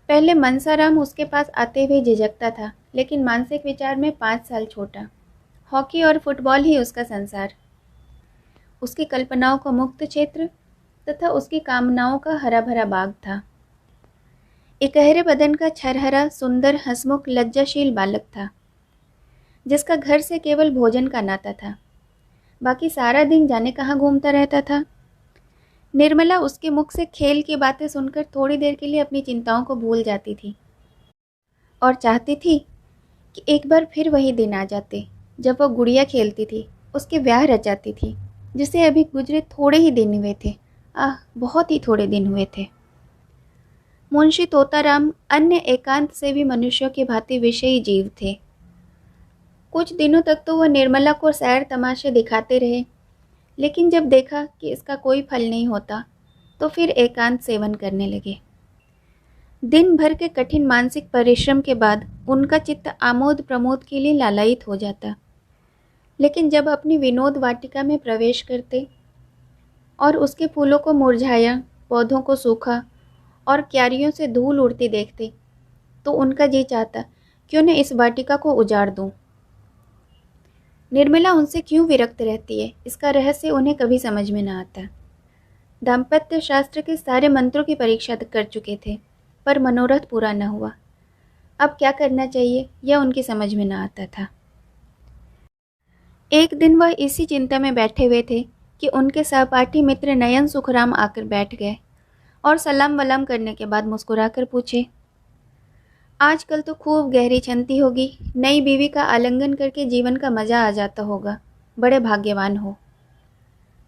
पहले मनसाराम उसके पास आते हुए झिझकता था लेकिन मानसिक विचार में 5 साल छोटा। हॉकी और फुटबॉल ही उसका संसार, उसकी कल्पनाओं का मुक्त क्षेत्र तथा उसकी कामनाओं का हरा भरा बाग था। इकहरे बदन का छरहरा सुंदर हंसमुख लज्जाशील बालक था, जिसका घर से केवल भोजन का नाता था, बाकी सारा दिन जाने कहाँ घूमता रहता था। निर्मला उसके मुख से खेल की बातें सुनकर थोड़ी देर के लिए अपनी चिंताओं को भूल जाती थी और चाहती थी कि एक बार फिर वही दिन आ जाते जब वो गुड़िया खेलती थी, उसके ब्याह रचाती थी, जिसे अभी गुजरे थोड़े ही दिन हुए थे। बहुत ही थोड़े दिन हुए थे। मुंशी तोताराम अन्य एकांत से भी मनुष्यों की भांति विषयी जीव थे। कुछ दिनों तक तो वह निर्मला को सैर तमाशे दिखाते रहे, लेकिन जब देखा कि इसका कोई फल नहीं होता तो फिर एकांत सेवन करने लगे। दिन भर के कठिन मानसिक परिश्रम के बाद उनका चित्त आमोद प्रमोद के लिए लालायित हो जाता, लेकिन जब अपनी विनोद वाटिका में प्रवेश करते और उसके फूलों को मुरझाया, पौधों को सूखा और क्यारियों से धूल उड़ती देखते तो उनका जी चाहता कि उन्हें इस वाटिका को उजाड़ दूं। निर्मला उनसे क्यों विरक्त रहती है, इसका रहस्य उन्हें कभी समझ में न आता। दाम्पत्य शास्त्र के सारे मंत्रों की परीक्षा कर चुके थे, पर मनोरथ पूरा न हुआ। अब क्या करना चाहिए यह उनकी समझ में न आता था। एक दिन वह इसी चिंता में बैठे हुए थे कि उनके सहपाठी मित्र नयन सुखराम आकर बैठ गए और सलाम वलाम करने के बाद मुस्कुराकर पूछे, आजकल तो खूब गहरी छंती होगी, नई बीवी का आलिंगन करके जीवन का मजा आ जाता होगा, बड़े भाग्यवान हो।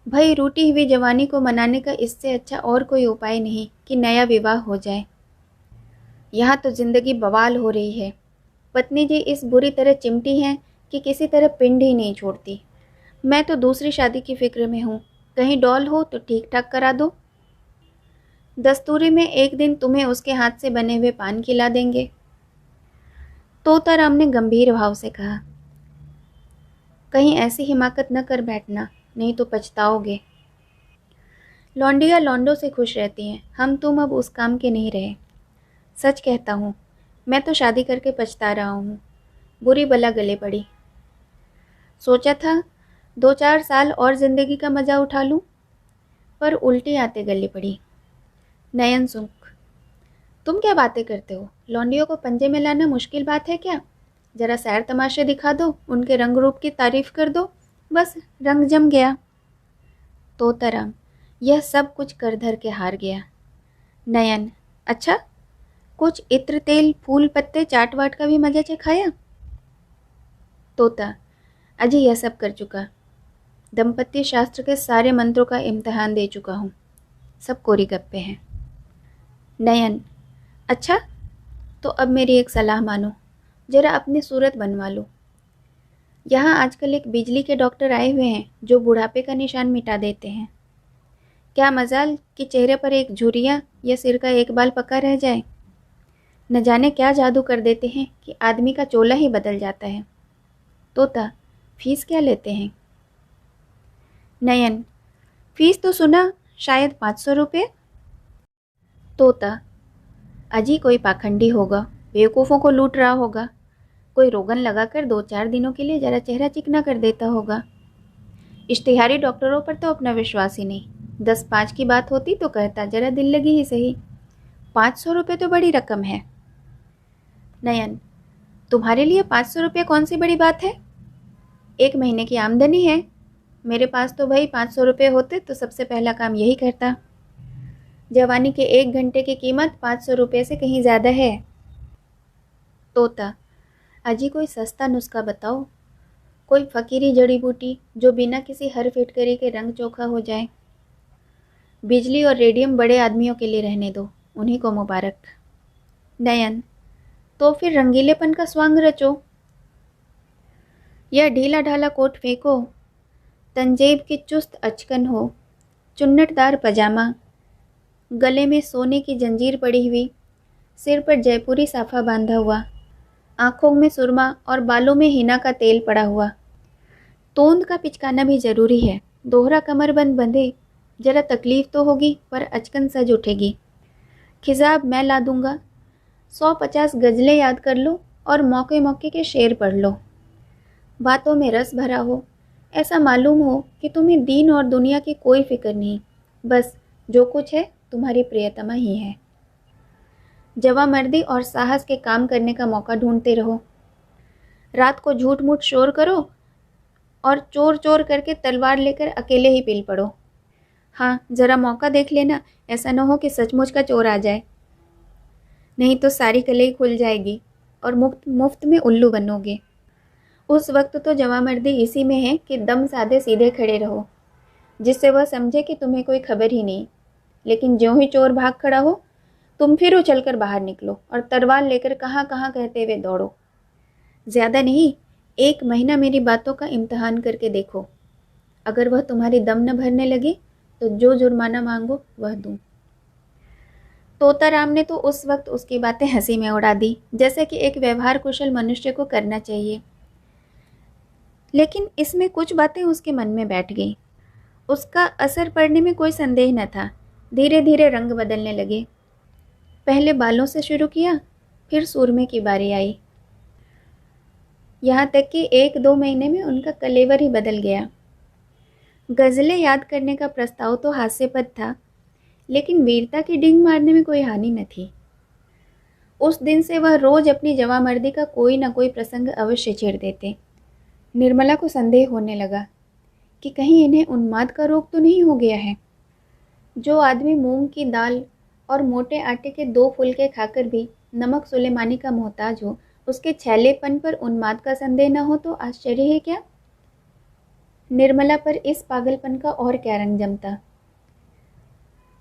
भाई रूठी हुई जवानी को मनाने का इससे अच्छा और कोई उपाय नहीं कि नया विवाह हो जाए। यहाँ तो जिंदगी बवाल हो रही है। पत्नी जी इस बुरी तरह चिमटी हैं कि किसी तरह पिंड ही नहीं छोड़ती। मैं तो दूसरी शादी की फिक्र में हूँ, कहीं डॉल हो तो ठीक ठाक करा दो। दस्तूरी में एक दिन तुम्हें उसके हाथ से बने हुए पान खिला देंगे। तोताराम ने गंभीर भाव से कहा, कहीं ऐसी हिमाकत न कर बैठना, नहीं तो पछताओगे। लौंडिया लौंडों से खुश रहती हैं, हम तुम अब उस काम के नहीं रहे। सच कहता हूँ, मैं तो शादी करके पछता रहा हूँ। बुरी बला गले पड़ी। सोचा था 2-4 साल और जिंदगी का मजा उठा लूँ, पर उल्टी आते गले पड़ी। नयन सुख, तुम क्या बातें करते हो? लौंडियों को पंजे में लाना मुश्किल बात है क्या? जरा सैर तमाशे दिखा दो, उनके रंग रूप की तारीफ कर दो, बस रंग जम गया। तोताराम, यह सब कुछ कर धर के हार गया। नयन, अच्छा, कुछ इत्र तेल फूल पत्ते चाट वाट का भी मजा चखाया? तोता, अजी यह सब कर चुका। दंपत्य शास्त्र के सारे मंत्रों का इम्तिहान दे चुका हूँ, सब कोरी गप्पे हैं। नयन, अच्छा, तो अब मेरी एक सलाह मानो, जरा अपनी सूरत बनवा लो। यहाँ आजकल एक बिजली के डॉक्टर आए हुए हैं जो बुढ़ापे का निशान मिटा देते हैं। क्या मजाल कि चेहरे पर एक झुर्रियाँ या सिर का एक बाल पका रह जाए। न जाने क्या जादू कर देते हैं कि आदमी का चोला ही बदल जाता है। तोता, फीस क्या लेते हैं? नयन, फीस तो सुना शायद 500 रुपये। तोता, अजी कोई पाखंडी होगा, बेवकूफ़ों को लूट रहा होगा। कोई रोगन लगाकर 2-4 दिनों के लिए जरा चेहरा चिकना कर देता होगा। इश्तिहारी डॉक्टरों पर तो अपना विश्वास ही नहीं। 10-5 की बात होती तो कहता जरा दिल लगी ही सही। 500 रुपये तो बड़ी रकम है। नयन, तुम्हारे लिए 500 रुपये कौन सी बड़ी बात है? 1 महीने की आमदनी है। मेरे पास तो भाई 500 रुपये होते तो सबसे पहला काम यही करता। जवानी के 1 घंटे की कीमत 500 रुपये से कहीं ज़्यादा है। तोता, अजी कोई सस्ता नुस्खा बताओ, कोई फकीरी जड़ी बूटी जो बिना किसी हर फिटकरी के रंग चोखा हो जाए। बिजली और रेडियम बड़े आदमियों के लिए रहने दो, उन्हीं को मुबारक। नयन, तो फिर रंगीलेपन का स्वांग रचो। यह ढीला ढाला कोट फेंको, तंजेब की चुस्त अचकन हो, चुन्नटदार पजामा, गले में सोने की जंजीर पड़ी हुई, सिर पर जयपुरी साफा बांधा हुआ, आँखों में सुरमा और बालों में हिना का तेल पड़ा हुआ। तोंद का पिचकाना भी ज़रूरी है। दोहरा कमरबंद बंधे, जरा तकलीफ तो होगी पर अचकन सज उठेगी। खिजाब मैं ला दूंगा। 150 गज़लें याद कर लो, और मौके मौके के शेर पढ़ लो। बातों में रस भरा हो, ऐसा मालूम हो कि तुम्हें दीन और दुनिया की कोई फिक्र नहीं, बस जो कुछ है तुम्हारी प्रियतमा ही है। जवामर्दी और साहस के काम करने का मौका ढूंढते रहो। रात को झूठ मूठ शोर करो और चोर चोर करके तलवार लेकर अकेले ही पिल पड़ो। हाँ, ज़रा मौका देख लेना, ऐसा न हो कि सचमुच का चोर आ जाए, नहीं तो सारी कलई खुल जाएगी और मुफ्त मुफ्त में उल्लू बनोगे। उस वक्त तो जवामर्दी इसी में है कि दम साधे सीधे खड़े रहो, जिससे वह समझे कि तुम्हें कोई खबर ही नहीं। लेकिन ज्यों ही चोर भाग खड़ा हो, तुम फिर उछलकर बाहर निकलो और तलवार लेकर कहाँ कहाँ कहते हुए दौड़ो। ज़्यादा नहीं, 1 महीना मेरी बातों का इम्तहान करके देखो। अगर वह तुम्हारी दम न भरने लगे तो जो जुर्माना मांगो वह दूँ। तोताराम ने तो उस वक्त उसकी बातें हंसी में उड़ा दी, जैसे कि एक व्यवहार कुशल मनुष्य को करना चाहिए। लेकिन इसमें कुछ बातें उसके मन में बैठ गईं। उसका असर पड़ने में कोई संदेह न था। धीरे धीरे रंग बदलने लगे। पहले बालों से शुरू किया, फिर सूरमे की बारी आई। यहाँ तक कि 1-2 महीने में उनका कलेवर ही बदल गया। गज़लें याद करने का प्रस्ताव तो हास्यपद था, लेकिन वीरता की डींग मारने में कोई हानि न थी। उस दिन से वह रोज अपनी जवामर्दी का कोई न कोई प्रसंग अवश्य छेड़ देते। निर्मला को संदेह होने लगा कि कहीं इन्हें उन्माद का रोग तो नहीं हो गया है। जो आदमी मूंग की दाल और मोटे आटे के 2 फुलके खाकर भी नमक सुलेमानी का मोहताज हो, उसके छैलेपन पर उन्माद का संदेह न हो तो आश्चर्य है क्या। निर्मला पर इस पागलपन का और क्या रंग जमता।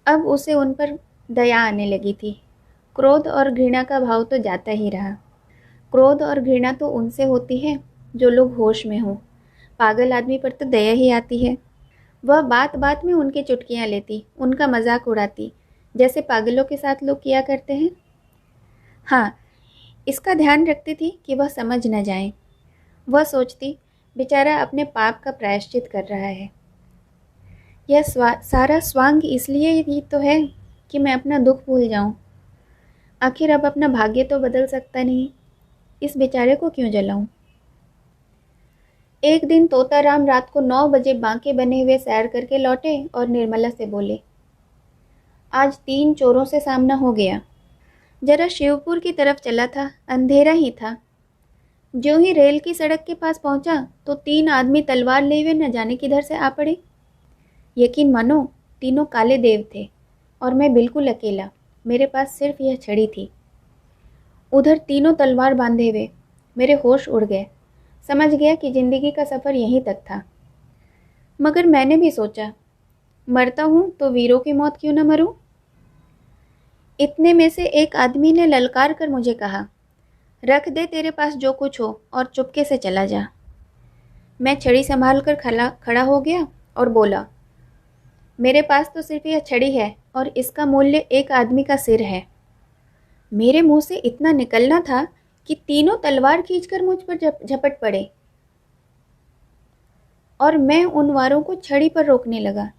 अब उसे उन पर दया आने लगी थी। क्रोध और घृणा का भाव तो जाता ही रहा। क्रोध और घृणा तो उनसे होती है जो लोग होश में हों। पागल आदमी पर तो दया ही आती है। वह बात बात में उनकी चुटकियां लेती, उनका मजाक उड़ाती, जैसे पागलों के साथ लोग किया करते हैं। हाँ, इसका ध्यान रखती थी कि वह समझ न जाए। वह सोचती, बेचारा अपने पाप का प्रायश्चित कर रहा है। यह सारा स्वांग इसलिए ही तो है कि मैं अपना दुख भूल जाऊं। आखिर अब अपना भाग्य तो बदल सकता नहीं, इस बेचारे को क्यों जलाऊं। एक दिन तोताराम रात को 9 बजे बांके बने हुए सैर करके लौटे और निर्मला से बोले, आज 3 चोरों से सामना हो गया। जरा शिवपुर की तरफ चला था, अंधेरा ही था। ज्यों ही रेल की सड़क के पास पहुंचा तो 3 आदमी तलवार ले हुए न जाने किधर से आ पड़े। यकीन मानो, तीनों काले देव थे और मैं बिल्कुल अकेला। मेरे पास सिर्फ यह छड़ी थी। उधर तीनों तलवार बांधे हुए। मेरे होश उड़ गए। समझ गया कि जिंदगी का सफ़र यहीं तक था। मगर मैंने भी सोचा, मरता हूँ तो वीरों की मौत क्यों न मरूं। इतने में से एक आदमी ने ललकार कर मुझे कहा, रख दे तेरे पास जो कुछ हो और चुपके से चला जा। मैं छड़ी संभाल कर खड़ा हो गया और बोला, मेरे पास तो सिर्फ यह छड़ी है और इसका मूल्य एक आदमी का सिर है। मेरे मुंह से इतना निकलना था कि तीनों तलवार खींचकर मुझ पर झपट पड़े और मैं उन वारों को छड़ी पर रोकने लगा।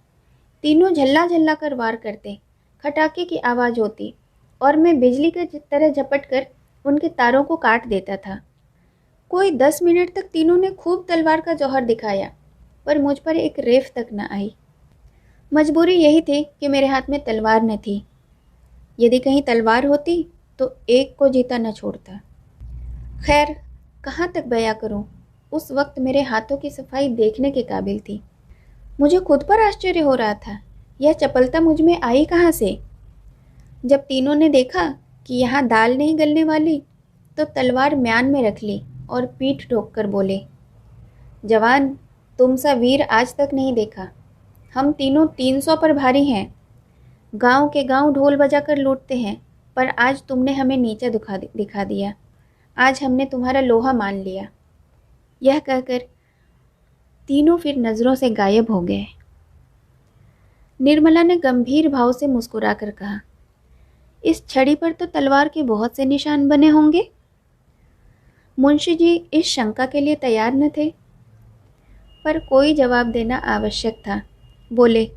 तीनों झल्ला झल्ला कर वार करते, खटाके की आवाज़ होती और मैं बिजली की तरह झपट कर उनके तारों को काट देता था। कोई 10 मिनट तक तीनों ने खूब तलवार का जौहर दिखाया, पर मुझ पर एक रेफ तक न आई। मजबूरी यही थी कि मेरे हाथ में तलवार न थी। यदि कहीं तलवार होती तो एक को जीता न छोड़ता। खैर, कहाँ तक बयां करूं। उस वक्त मेरे हाथों की सफाई देखने के काबिल थी। मुझे खुद पर आश्चर्य हो रहा था, यह चपलता मुझ में आई कहाँ से। जब तीनों ने देखा कि यहाँ दाल नहीं गलने वाली, तो तलवार म्यान में रख ली और पीठ ठोक कर बोले, जवान, तुम सा वीर आज तक नहीं देखा। हम तीनों 300 पर भारी हैं। गांव के गांव ढोल बजाकर लूटते हैं, पर आज तुमने हमें नीचा दिखा दिया। आज हमने तुम्हारा लोहा मान लिया। यह कहकर तीनों फिर नजरों से गायब हो गए। निर्मला ने गंभीर भाव से मुस्कुरा कर कहा, इस छड़ी पर तो तलवार के बहुत से निशान बने होंगे। मुंशी जी इस शंका के लिए तैयार न थे, पर कोई जवाब देना आवश्यक था। बोले,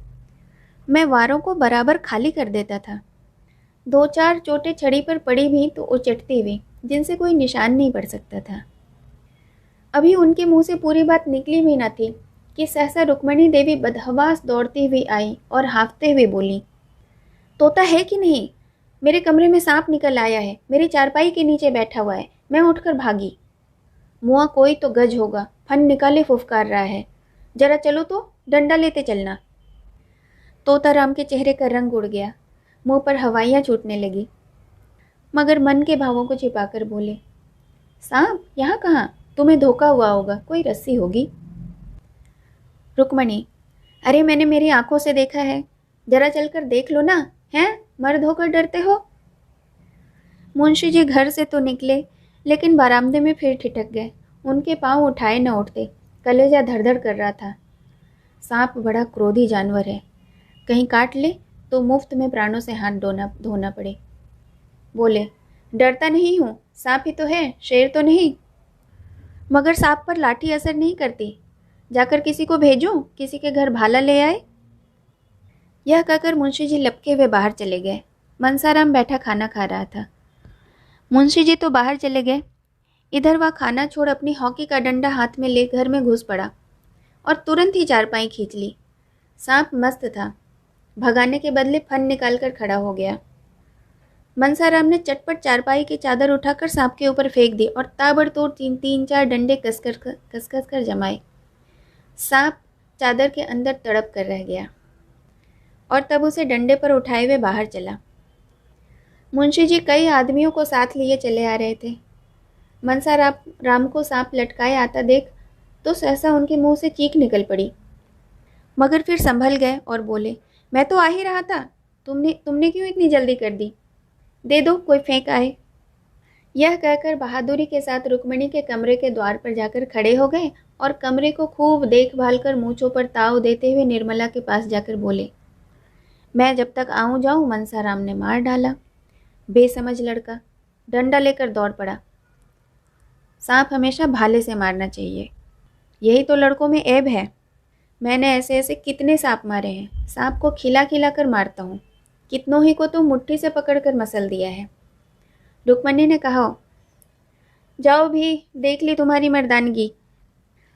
मैं वारों को बराबर खाली कर देता था। 2-4 चोटें छड़ी पर पड़ी भी तो उचटती हुई जिनसे कोई निशान नहीं पड़ सकता था। अभी उनके मुंह से पूरी बात निकली भी न थी कि सहसा रुक्मणी देवी बदहवास दौड़ती हुई आई और हाँफते हुए बोली, तोता है कि नहीं? मेरे कमरे में सांप निकल आया है, मेरी चारपाई के नीचे बैठा हुआ है। मैं उठकर भागी। मुआ कोई तो गज होगा, फन निकाले फुफकार रहा है। जरा चलो तो, डंडा लेते चलना। तोताराम के चेहरे का रंग उड़ गया, मुंह पर हवाइयाँ छूटने लगी, मगर मन के भावों को छिपाकर बोले, सांप यहाँ कहाँ? तुम्हें धोखा हुआ होगा, कोई रस्सी होगी। रुक्मणी, अरे मैंने मेरी आंखों से देखा है, जरा चलकर देख लो ना। हैं, मर्द होकर डरते हो? मुंशी जी घर से तो निकले, लेकिन बरामदे में फिर ठिठक गए। उनके पांव उठाए न उठते, कलेजा धड़धड़ कर रहा था। सांप बड़ा क्रोधी जानवर है, कहीं काट ले तो मुफ्त में प्राणों से हाथ धोना पड़े। बोले, डरता नहीं हूँ, सांप ही तो है, शेर तो नहीं। मगर सांप पर लाठी असर नहीं करती, जाकर किसी को भेजूं, किसी के घर भाला ले आए। यह कहकर मुंशी जी लपके हुए बाहर चले गए। मनसाराम बैठा खाना खा रहा था। मुंशी जी तो बाहर चले गए, इधर वह खाना छोड़ अपनी हॉकी का डंडा हाथ में ले घर में घुस पड़ा और तुरंत ही चारपाई खींच ली। सांप मस्त था, भगाने के बदले फन निकालकर खड़ा हो गया। मनसाराम ने चटपट चारपाई की चादर उठाकर सांप के ऊपर फेंक दी और ताबड़तोड़ तीन चार डंडे कस कर जमाए। सांप चादर के अंदर तड़प कर रह गया और तब उसे डंडे पर उठाए हुए बाहर चला। मुंशी जी कई आदमियों को साथ लिए चले आ रहे थे। राम को सांप लटकाए आता देख तो सहसा उनके मुंह से चीख निकल पड़ी, मगर फिर संभल गए और बोले, मैं तो आ ही रहा था, तुमने क्यों इतनी जल्दी कर दी? दे दो, कोई फेंक आए। यह कहकर बहादुरी के साथ रुक्मणी के कमरे के द्वार पर जाकर खड़े हो गए और कमरे को खूब देखभाल कर मूंछों पर ताव देते हुए निर्मला के पास जाकर बोले, मैं जब तक आऊं जाऊं मनसाराम ने मार डाला। बेसमझ लड़का, डंडा लेकर दौड़ पड़ा। सांप हमेशा भाले से मारना चाहिए, यही तो लड़कों में ऐब है। मैंने ऐसे ऐसे कितने सांप मारे हैं, सांप को खिला खिला कर मारता हूँ, कितनों ही को तो मुट्ठी से पकड़कर मसल दिया है। रुक्मणी ने कहा, जाओ भी, देख ली तुम्हारी मर्दानगी।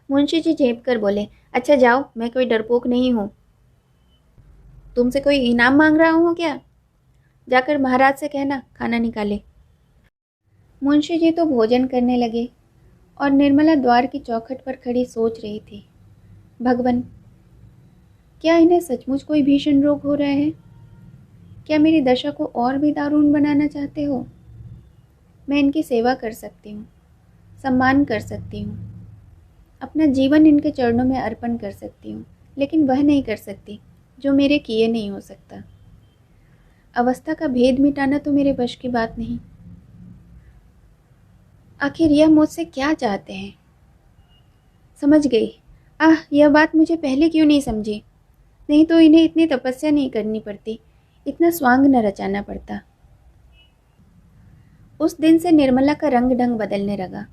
मुंशी जी झेप कर बोले, अच्छा जाओ, मैं कोई डरपोक नहीं हूँ। तुमसे कोई इनाम मांग रहा हूँ क्या? जाकर महाराज से कहना खाना निकाले। मुंशी जी तो भोजन करने लगे और निर्मला द्वार की चौखट पर खड़ी सोच रही थी, भगवान, क्या इन्हें सचमुच कोई भीषण रोग हो रहा है? क्या मेरी दशा को और भी दारुण बनाना चाहते हो? मैं इनकी सेवा कर सकती हूँ, सम्मान कर सकती हूँ, अपना जीवन इनके चरणों में अर्पण कर सकती हूँ, लेकिन वह नहीं कर सकती जो मेरे किए नहीं हो सकता। अवस्था का भेद मिटाना तो मेरे वश की बात नहीं। आखिर यह मुझसे क्या चाहते हैं? समझ गई। यह बात मुझे पहले क्यों नहीं समझी? नहीं तो इन्हें इतनी तपस्या नहीं करनी पड़ती, इतना स्वांग न रचाना पड़ता। उस दिन से निर्मला का रंग ढंग बदलने लगा।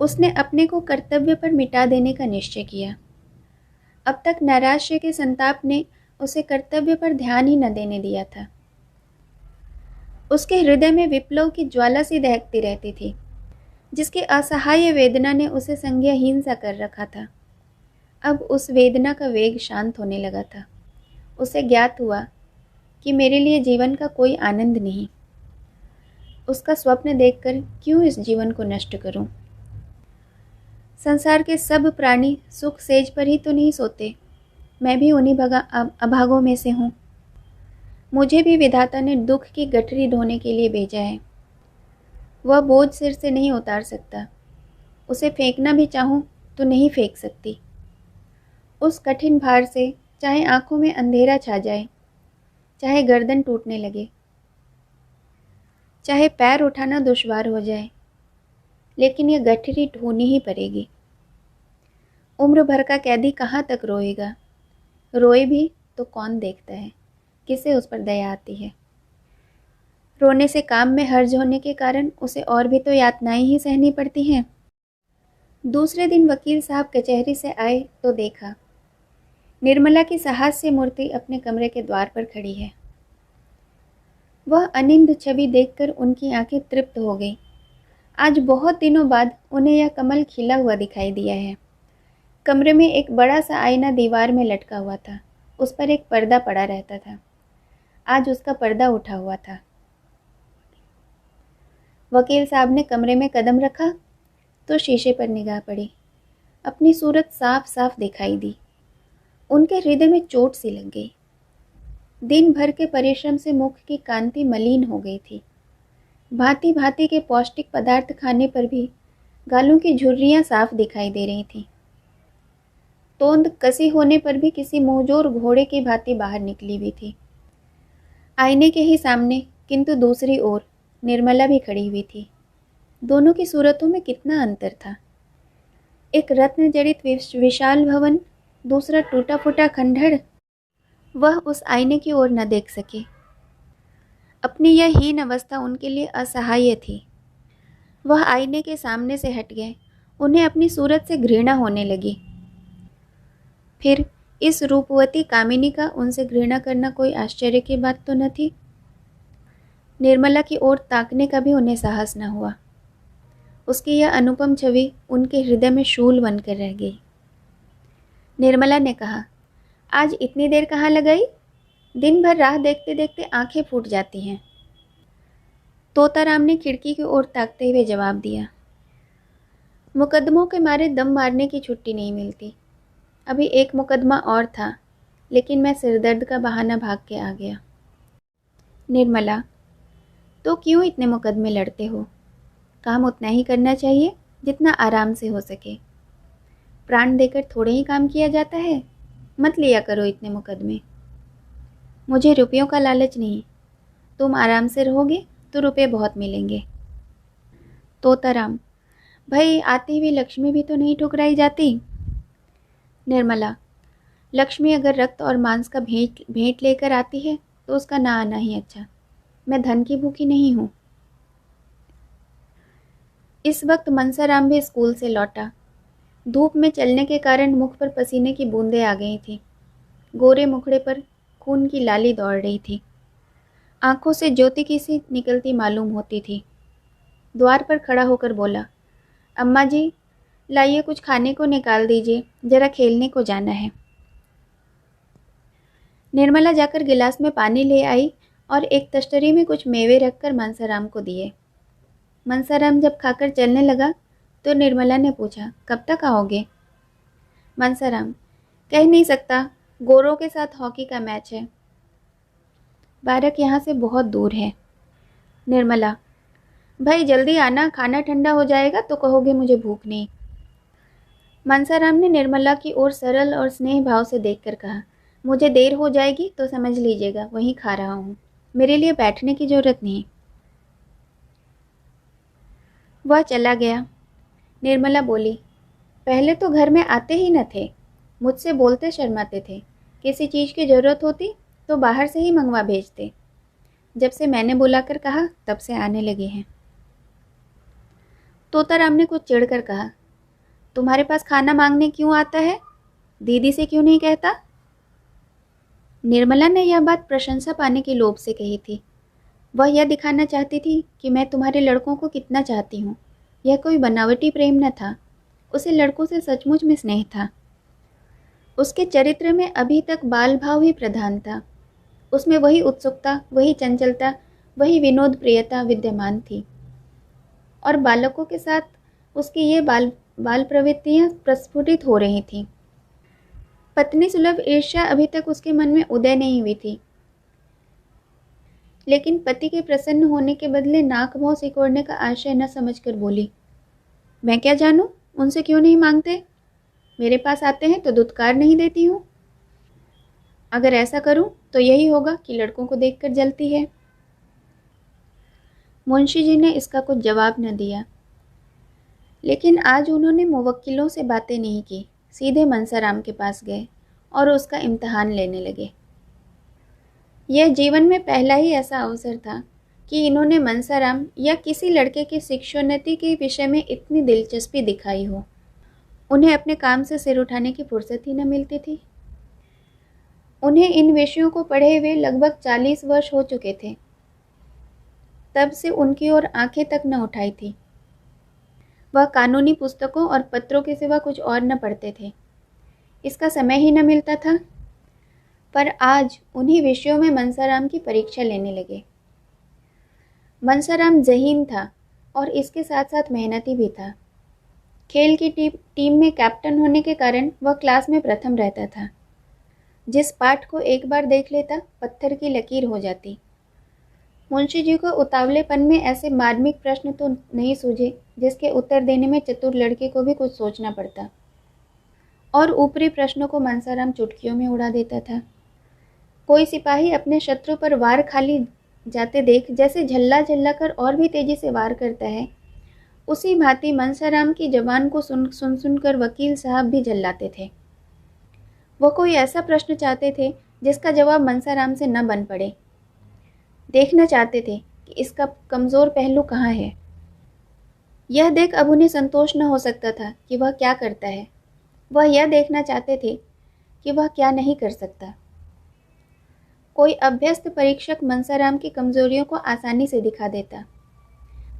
उसने अपने को कर्तव्य पर मिटा देने का निश्चय किया। अब तक नैराश्य के संताप ने उसे कर्तव्य पर ध्यान ही न देने दिया था। उसके हृदय में विप्लव की ज्वाला सी दहकती रहती थी, जिसकी असहाय वेदना ने उसे संज्ञाहीन सा कर रखा था। अब उस वेदना का वेग शांत होने लगा था। उसे ज्ञात हुआ कि मेरे लिए जीवन का कोई आनंद नहीं। उसका स्वप्न देखकर क्यों इस जीवन को नष्ट करूं? संसार के सब प्राणी सुख सेज पर ही तो नहीं सोते, मैं भी उन्हीं अभागों में से हूँ। मुझे भी विधाता ने दुख की गठरी ढोने के लिए भेजा है। वह बोझ सिर से नहीं उतार सकता, उसे फेंकना भी चाहूँ तो नहीं फेंक सकती। उस कठिन भार से चाहे आंखों में अंधेरा छा जाए, चाहे गर्दन टूटने लगे, चाहे पैर उठाना दुश्वार हो जाए, लेकिन यह गठरी ढोनी ही पड़ेगी। उम्र भर का कैदी कहाँ तक रोएगा? रोए भी तो कौन देखता है, किसे उस पर दया आती है? रोने से काम में हर्ज होने के कारण उसे और भी तो यातनाएं ही सहनी पड़ती हैं। दूसरे दिन वकील साहब कचहरी से आए तो देखा निर्मला की साहस्य मूर्ति अपने कमरे के द्वार पर खड़ी है। वह अनिंद छवि देखकर उनकी आंखें तृप्त हो गईं। आज बहुत दिनों बाद उन्हें यह कमल खिला हुआ दिखाई दिया है। कमरे में एक बड़ा सा आईना दीवार में लटका हुआ था। उस पर एक पर्दा पड़ा रहता था। आज उसका पर्दा उठा हुआ था। वकील साहब ने कमरे में कदम रखा तो शीशे पर निगाह पड़ी। अपनी सूरत साफ साफ दिखाई दी। उनके हृदय में चोट सी लग गई। दिन भर के परिश्रम से मुख की कांति मलिन हो गई थी। भांति भांति के पौष्टिक पदार्थ खाने पर भी गालों की झुर्रियां साफ दिखाई दे रही थीं। तोंद कसी होने पर भी किसी मुंहजोर घोड़े की भांति बाहर निकली हुई थी। आईने के ही सामने किंतु दूसरी ओर निर्मला भी खड़ी हुई थी। दोनों की सूरतों में कितना अंतर था। एक रत्न जड़ित विशाल भवन, दूसरा टूटा फूटा खंडहर। वह उस आईने की ओर न देख सके। अपनी यह हीन अवस्था उनके लिए असहाय थी। वह आईने के सामने से हट गए। उन्हें अपनी सूरत से घृणा होने लगी। फिर इस रूपवती कामिनी का उनसे घृणा करना कोई आश्चर्य की बात तो न थी। निर्मला की ओर ताकने का भी उन्हें साहस न हुआ। उसकी यह अनुपम छवि उनके हृदय में शूल बनकर रह गई। निर्मला ने कहा, आज इतनी देर कहाँ लगाई? दिन भर राह देखते देखते आंखें फूट जाती हैं। तोताराम ने खिड़की की ओर ताकते हुए जवाब दिया, मुकदमों के मारे दम मारने की छुट्टी नहीं मिलती। अभी एक मुकदमा और था, लेकिन मैं सिरदर्द का बहाना भाग के आ गया। निर्मला, तो क्यों इतने मुकदमे लड़ते हो? काम उतना ही करना चाहिए जितना आराम से हो सके। प्राण देकर थोड़े ही काम किया जाता है। मत लिया करो इतने मुकदमे। मुझे रुपयों का लालच नहीं। तुम आराम से रहोगे तो रुपये बहुत मिलेंगे। तोताराम, भाई आती हुई लक्ष्मी भी तो नहीं ठुकराई जाती। निर्मला, लक्ष्मी अगर रक्त और मांस का भेंट लेकर आती है तो उसका ना आना ही अच्छा। मैं धन की भूखी नहीं हूँ। इस वक्त मनसाराम भी स्कूल से लौटा। धूप में चलने के कारण मुख पर पसीने की बूंदें आ गई थीं। गोरे मुखड़े पर खून की लाली दौड़ रही थी। आंखों से ज्योति की सी निकलती मालूम होती थी। द्वार पर खड़ा होकर बोला, अम्मा जी, लाइए कुछ खाने को निकाल दीजिए, जरा खेलने को जाना है। निर्मला जाकर गिलास में पानी ले आई और एक तश्तरी में कुछ मेवे रखकर मनसाराम को दिए। मनसाराम जब खाकर चलने लगा तो निर्मला ने पूछा, कब तक आओगे? मनसाराम, कह नहीं सकता, गोरों के साथ हॉकी का मैच है। बारक यहाँ से बहुत दूर है। निर्मला, भाई जल्दी आना, खाना ठंडा हो जाएगा तो कहोगे मुझे भूख नहीं। मनसाराम ने निर्मला की ओर सरल और स्नेह भाव से देखकर कहा, मुझे देर हो जाएगी तो समझ लीजिएगा, वहीं खा रहा हूँ। मेरे लिए बैठने की जरूरत नहीं। वह चला गया। निर्मला बोली, पहले तो घर में आते ही न थे। मुझसे बोलते शर्माते थे। किसी चीज़ की ज़रूरत होती तो बाहर से ही मंगवा भेजते। जब से मैंने बुलाकर कहा तब से आने लगे हैं। तोताराम ने कुछ चिढ़कर कहा, तुम्हारे पास खाना मांगने क्यों आता है? दीदी से क्यों नहीं कहता? निर्मला ने यह बात प्रशंसा पाने के लोभ से कही थी। वह यह दिखाना चाहती थी कि मैं तुम्हारे लड़कों को कितना चाहती हूँ। यह कोई बनावटी प्रेम न था। उसे लड़कों से सचमुच में स्नेह था। उसके चरित्र में अभी तक बाल भाव ही प्रधान था। उसमें वही उत्सुकता, वही चंचलता, वही विनोद प्रियता विद्यमान थी। और बालकों के साथ उसकी ये बाल प्रवृत्तियाँ प्रस्फुटित हो रही थीं। पत्नी सुलभ ईर्ष्या अभी तक उसके मन में उदय नहीं हुई थी, लेकिन पति के प्रसन्न होने के बदले नाक भौं सिकोड़ने का आशय न समझकर बोली, मैं क्या जानूं, उनसे क्यों नहीं मांगते? मेरे पास आते हैं तो दुत्कार नहीं देती हूँ। अगर ऐसा करूं तो यही होगा कि लड़कों को देखकर जलती है। मुंशी जी ने इसका कुछ जवाब न दिया, लेकिन आज उन्होंने मुवक्किलों से बातें नहीं की। सीधे मनसाराम के पास गए और उसका इम्तिहान लेने लगे। यह जीवन में पहला ही ऐसा अवसर था कि इन्होंने मनसाराम या किसी लड़के की शिक्षोन्नति के विषय में इतनी दिलचस्पी दिखाई हो। उन्हें अपने काम से सिर उठाने की फुर्सत ही न मिलती थी। उन्हें इन विषयों को पढ़े हुए लगभग 40 वर्ष हो चुके थे। तब से उनकी ओर आंखें तक न उठाई थी। वह कानूनी पुस्तकों और पत्रों के सिवा कुछ और न पढ़ते थे। इसका समय ही न मिलता था। पर आज उन्हीं विषयों में मनसाराम की परीक्षा लेने लगे। मनसाराम ज़हीन था और इसके साथ साथ मेहनती भी था। खेल की टीम में कैप्टन होने के कारण वह क्लास में प्रथम रहता था। जिस पाठ को एक बार देख लेता, पत्थर की लकीर हो जाती। मुंशी जी को उतावलेपन में ऐसे मार्मिक प्रश्न तो नहीं सूझे जिसके उत्तर देने में चतुर लड़के को भी कुछ सोचना पड़ता, और ऊपरी प्रश्नों को मनसाराम चुटकियों में उड़ा देता था। कोई सिपाही अपने शत्रु पर वार खाली जाते देख जैसे झल्ला झल्ला कर और भी तेजी से वार करता है, उसी भांति मनसाराम की जबान को सुन कर वकील साहब भी झल्लाते थे। वो कोई ऐसा प्रश्न चाहते थे जिसका जवाब मनसाराम से न बन पड़े। देखना चाहते थे कि इसका कमज़ोर पहलू कहाँ है। यह देख अब उन्हें संतोष न हो सकता था कि वह क्या करता है। वह यह देखना चाहते थे कि वह क्या नहीं कर सकता। कोई अभ्यस्त परीक्षक मनसाराम की कमजोरियों को आसानी से दिखा देता,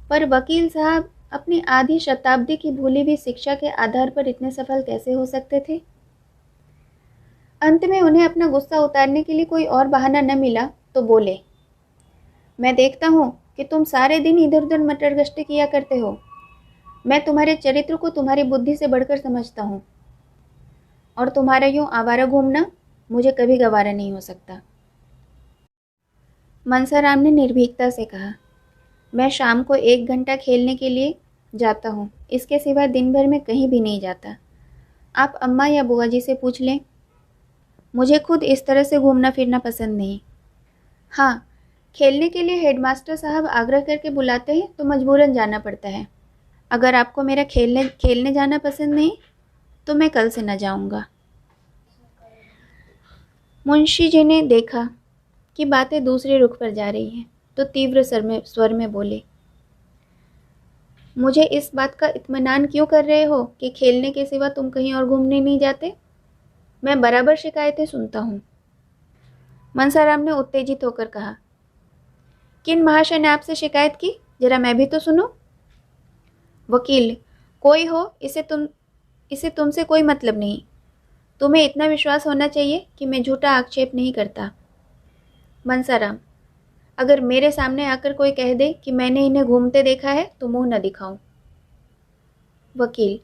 पर वकील साहब अपनी आधी शताब्दी की भूली हुई शिक्षा के आधार पर इतने सफल कैसे हो सकते थे। अंत में उन्हें अपना गुस्सा उतारने के लिए कोई और बहाना न मिला तो बोले, मैं देखता हूँ कि तुम सारे दिन इधर उधर मटर गश्ती किया करते हो। मैं तुम्हारे चरित्र को तुम्हारी बुद्धि से बढ़कर समझता हूँ, और तुम्हारा यूं आवारा घूमना मुझे कभी गवारा नहीं हो सकता। मनसाराम ने निर्भीकता से कहा, मैं शाम को 1 घंटा खेलने के लिए जाता हूँ, इसके सिवा दिन भर में कहीं भी नहीं जाता। आप अम्मा या बुआ जी से पूछ लें। मुझे खुद इस तरह से घूमना फिरना पसंद नहीं। हाँ, खेलने के लिए हेडमास्टर साहब आग्रह करके बुलाते हैं तो मजबूरन जाना पड़ता है। अगर आपको मेरा खेलने जाना पसंद नहीं तो मैं कल से न जाऊंगा। मुंशी जी ने देखा कि बातें दूसरे रुख पर जा रही हैं तो तीव्र स्वर में बोले, मुझे इस बात का इत्मीनान क्यों कर रहे हो कि खेलने के सिवा तुम कहीं और घूमने नहीं जाते? मैं बराबर शिकायतें सुनता हूँ। मनसाराम ने उत्तेजित होकर कहा, किन महाशय ने आपसे शिकायत की? जरा मैं भी तो सुनूं। वकील, कोई हो, इसे तुमसे कोई मतलब नहीं। तुम्हें इतना विश्वास होना चाहिए कि मैं झूठा आक्षेप नहीं करता। मनसाराम, अगर मेरे सामने आकर कोई कह दे कि मैंने इन्हें घूमते देखा है तो मुंह न दिखाऊं। वकील,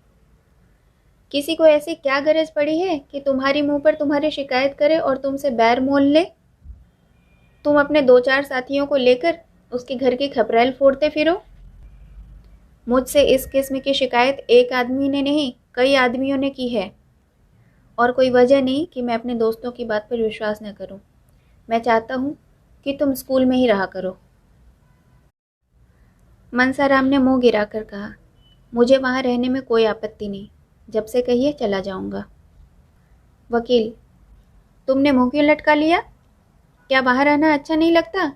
किसी को ऐसी क्या गरज पड़ी है कि तुम्हारी मुंह पर तुम्हारी शिकायत करे और तुमसे बैर मोल ले? तुम अपने 2-4 साथियों को लेकर उसके घर की खपरेल फोड़ते फिरो। मुझसे इस किस्म की शिकायत एक आदमी ने नहीं, कई आदमियों ने की है, और कोई वजह नहीं कि मैं अपने दोस्तों की बात पर विश्वास न करूं। मैं चाहता हूं कि तुम स्कूल में ही रहा करो। मनसाराम ने मुंह गिराकर कहा, मुझे वहां रहने में कोई आपत्ति नहीं, जब से कहिए चला जाऊंगा। वकील, तुमने मुंह क्यों लटका लिया? क्या वहां रहना अच्छा नहीं लगता?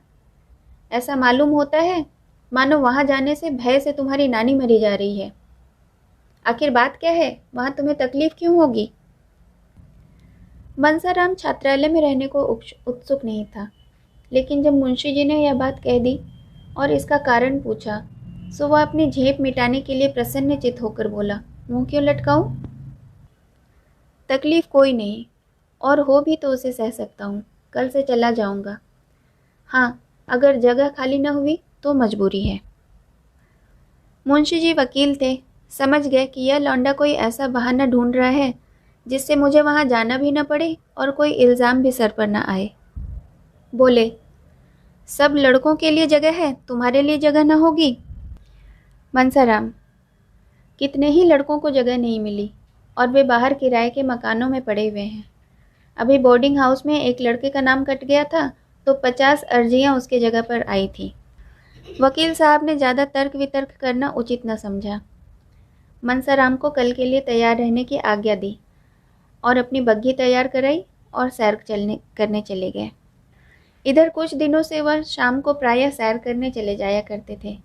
ऐसा मालूम होता है मानो वहां जाने से भय से तुम्हारी नानी मरी जा रही है। आखिर बात क्या है? वहां तुम्हें तकलीफ क्यों होगी? मनसाराम छात्रालय में रहने को उत्सुक नहीं था, लेकिन जब मुंशी जी ने यह बात कह दी और इसका कारण पूछा तो वह अपनी झेप मिटाने के लिए प्रसन्नचित्त होकर बोला, मुंह क्यों लटकाऊं? तकलीफ कोई नहीं, और हो भी तो उसे सह सकता हूँ। कल से चला जाऊंगा। हाँ, अगर जगह खाली न हुई तो मजबूरी है। मुंशी जी वकील थे, समझ गए कि यह लौंडा कोई ऐसा बहाना ढूंढ रहा है जिससे मुझे वहां जाना भी न पड़े और कोई इल्ज़ाम भी सर पर न आए। बोले, सब लड़कों के लिए जगह है, तुम्हारे लिए जगह न होगी? मनसाराम, कितने ही लड़कों को जगह नहीं मिली और वे बाहर किराए के मकानों में पड़े हुए हैं। अभी बोर्डिंग हाउस में एक लड़के का नाम कट गया था तो 50 अर्जियां उसके जगह पर आई थी। वकील साहब ने ज़्यादा तर्क वितर्क करना उचित न समझा। मनसाराम को कल के लिए तैयार रहने की आज्ञा दी और अपनी बग्घी तैयार कराई और सैर करने चले गए। इधर कुछ दिनों से वह शाम को प्रायः सैर करने चले जाया करते थे।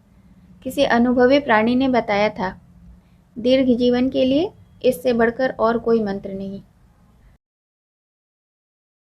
किसी अनुभवी प्राणी ने बताया था, दीर्घ जीवन के लिए इससे बढ़कर और कोई मंत्र नहीं।